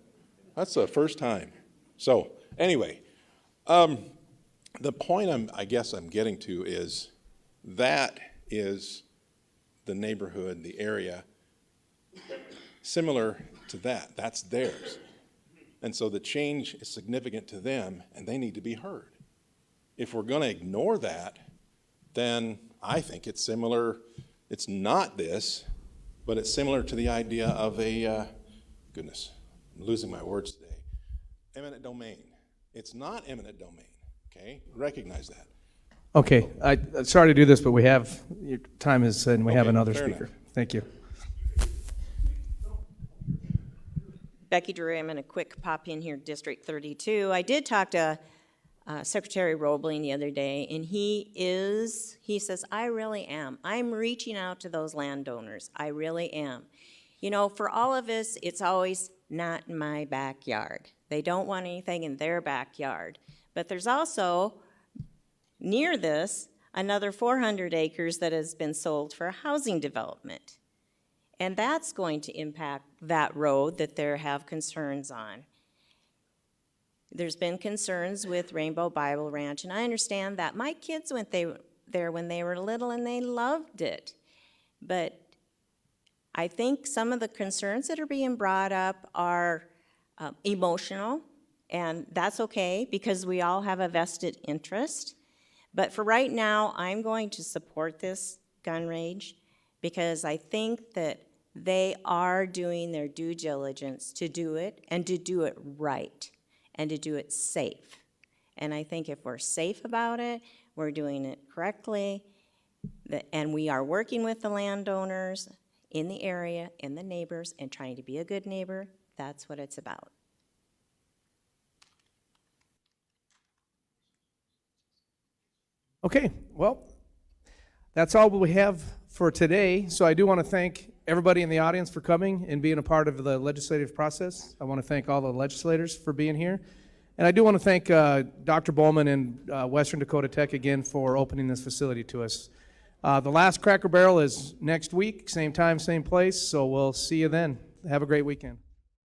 That's the first time. So, anyway, the point I guess I'm getting to is that is the neighborhood, the area, similar to that. That's theirs. And so the change is significant to them, and they need to be heard. If we're going to ignore that, then I think it's similar. It's not this, but it's similar to the idea of a, goodness, I'm losing my words today, eminent domain. It's not eminent domain, okay? Recognize that.
Okay, I'm sorry to do this, but we have, your time is, and we have
Okay,
another
fair
speaker.
enough.
Thank you.
Becky Drury, I'm going to quick pop in here, District 32. I did talk to Secretary Roebling the other day, and he says, I really am. I'm reaching out to those landowners. I really am. For all of us, it's always not in my backyard. They don't want anything in their backyard. But there's also, near this, another 400 acres that has been sold for a housing development. And that's going to impact that road that they have concerns on. There's been concerns with Rainbow Bible Ranch, and I understand that. My kids went there when they were little, and they loved it. But I think some of the concerns that are being brought up are emotional, and that's okay, because we all have a vested interest. But for right now, I'm going to support this gun range, because I think that they are doing their due diligence to do it, and to do it right, and to do it safe. And I think if we're safe about it, we're doing it correctly, and we are working with the landowners in the area, and the neighbors, and trying to be a good neighbor. That's what it's about.
Okay, well, that's all we have for today. So I do want to thank everybody in the audience for coming and being a part of the legislative process. I want to thank all the legislators for being here. And I do want to thank Dr. Bolman and Western Dakota Tech again for opening this facility to us. The last Cracker Barrel is next week, same time, same place, so we'll see you then. Have a great weekend.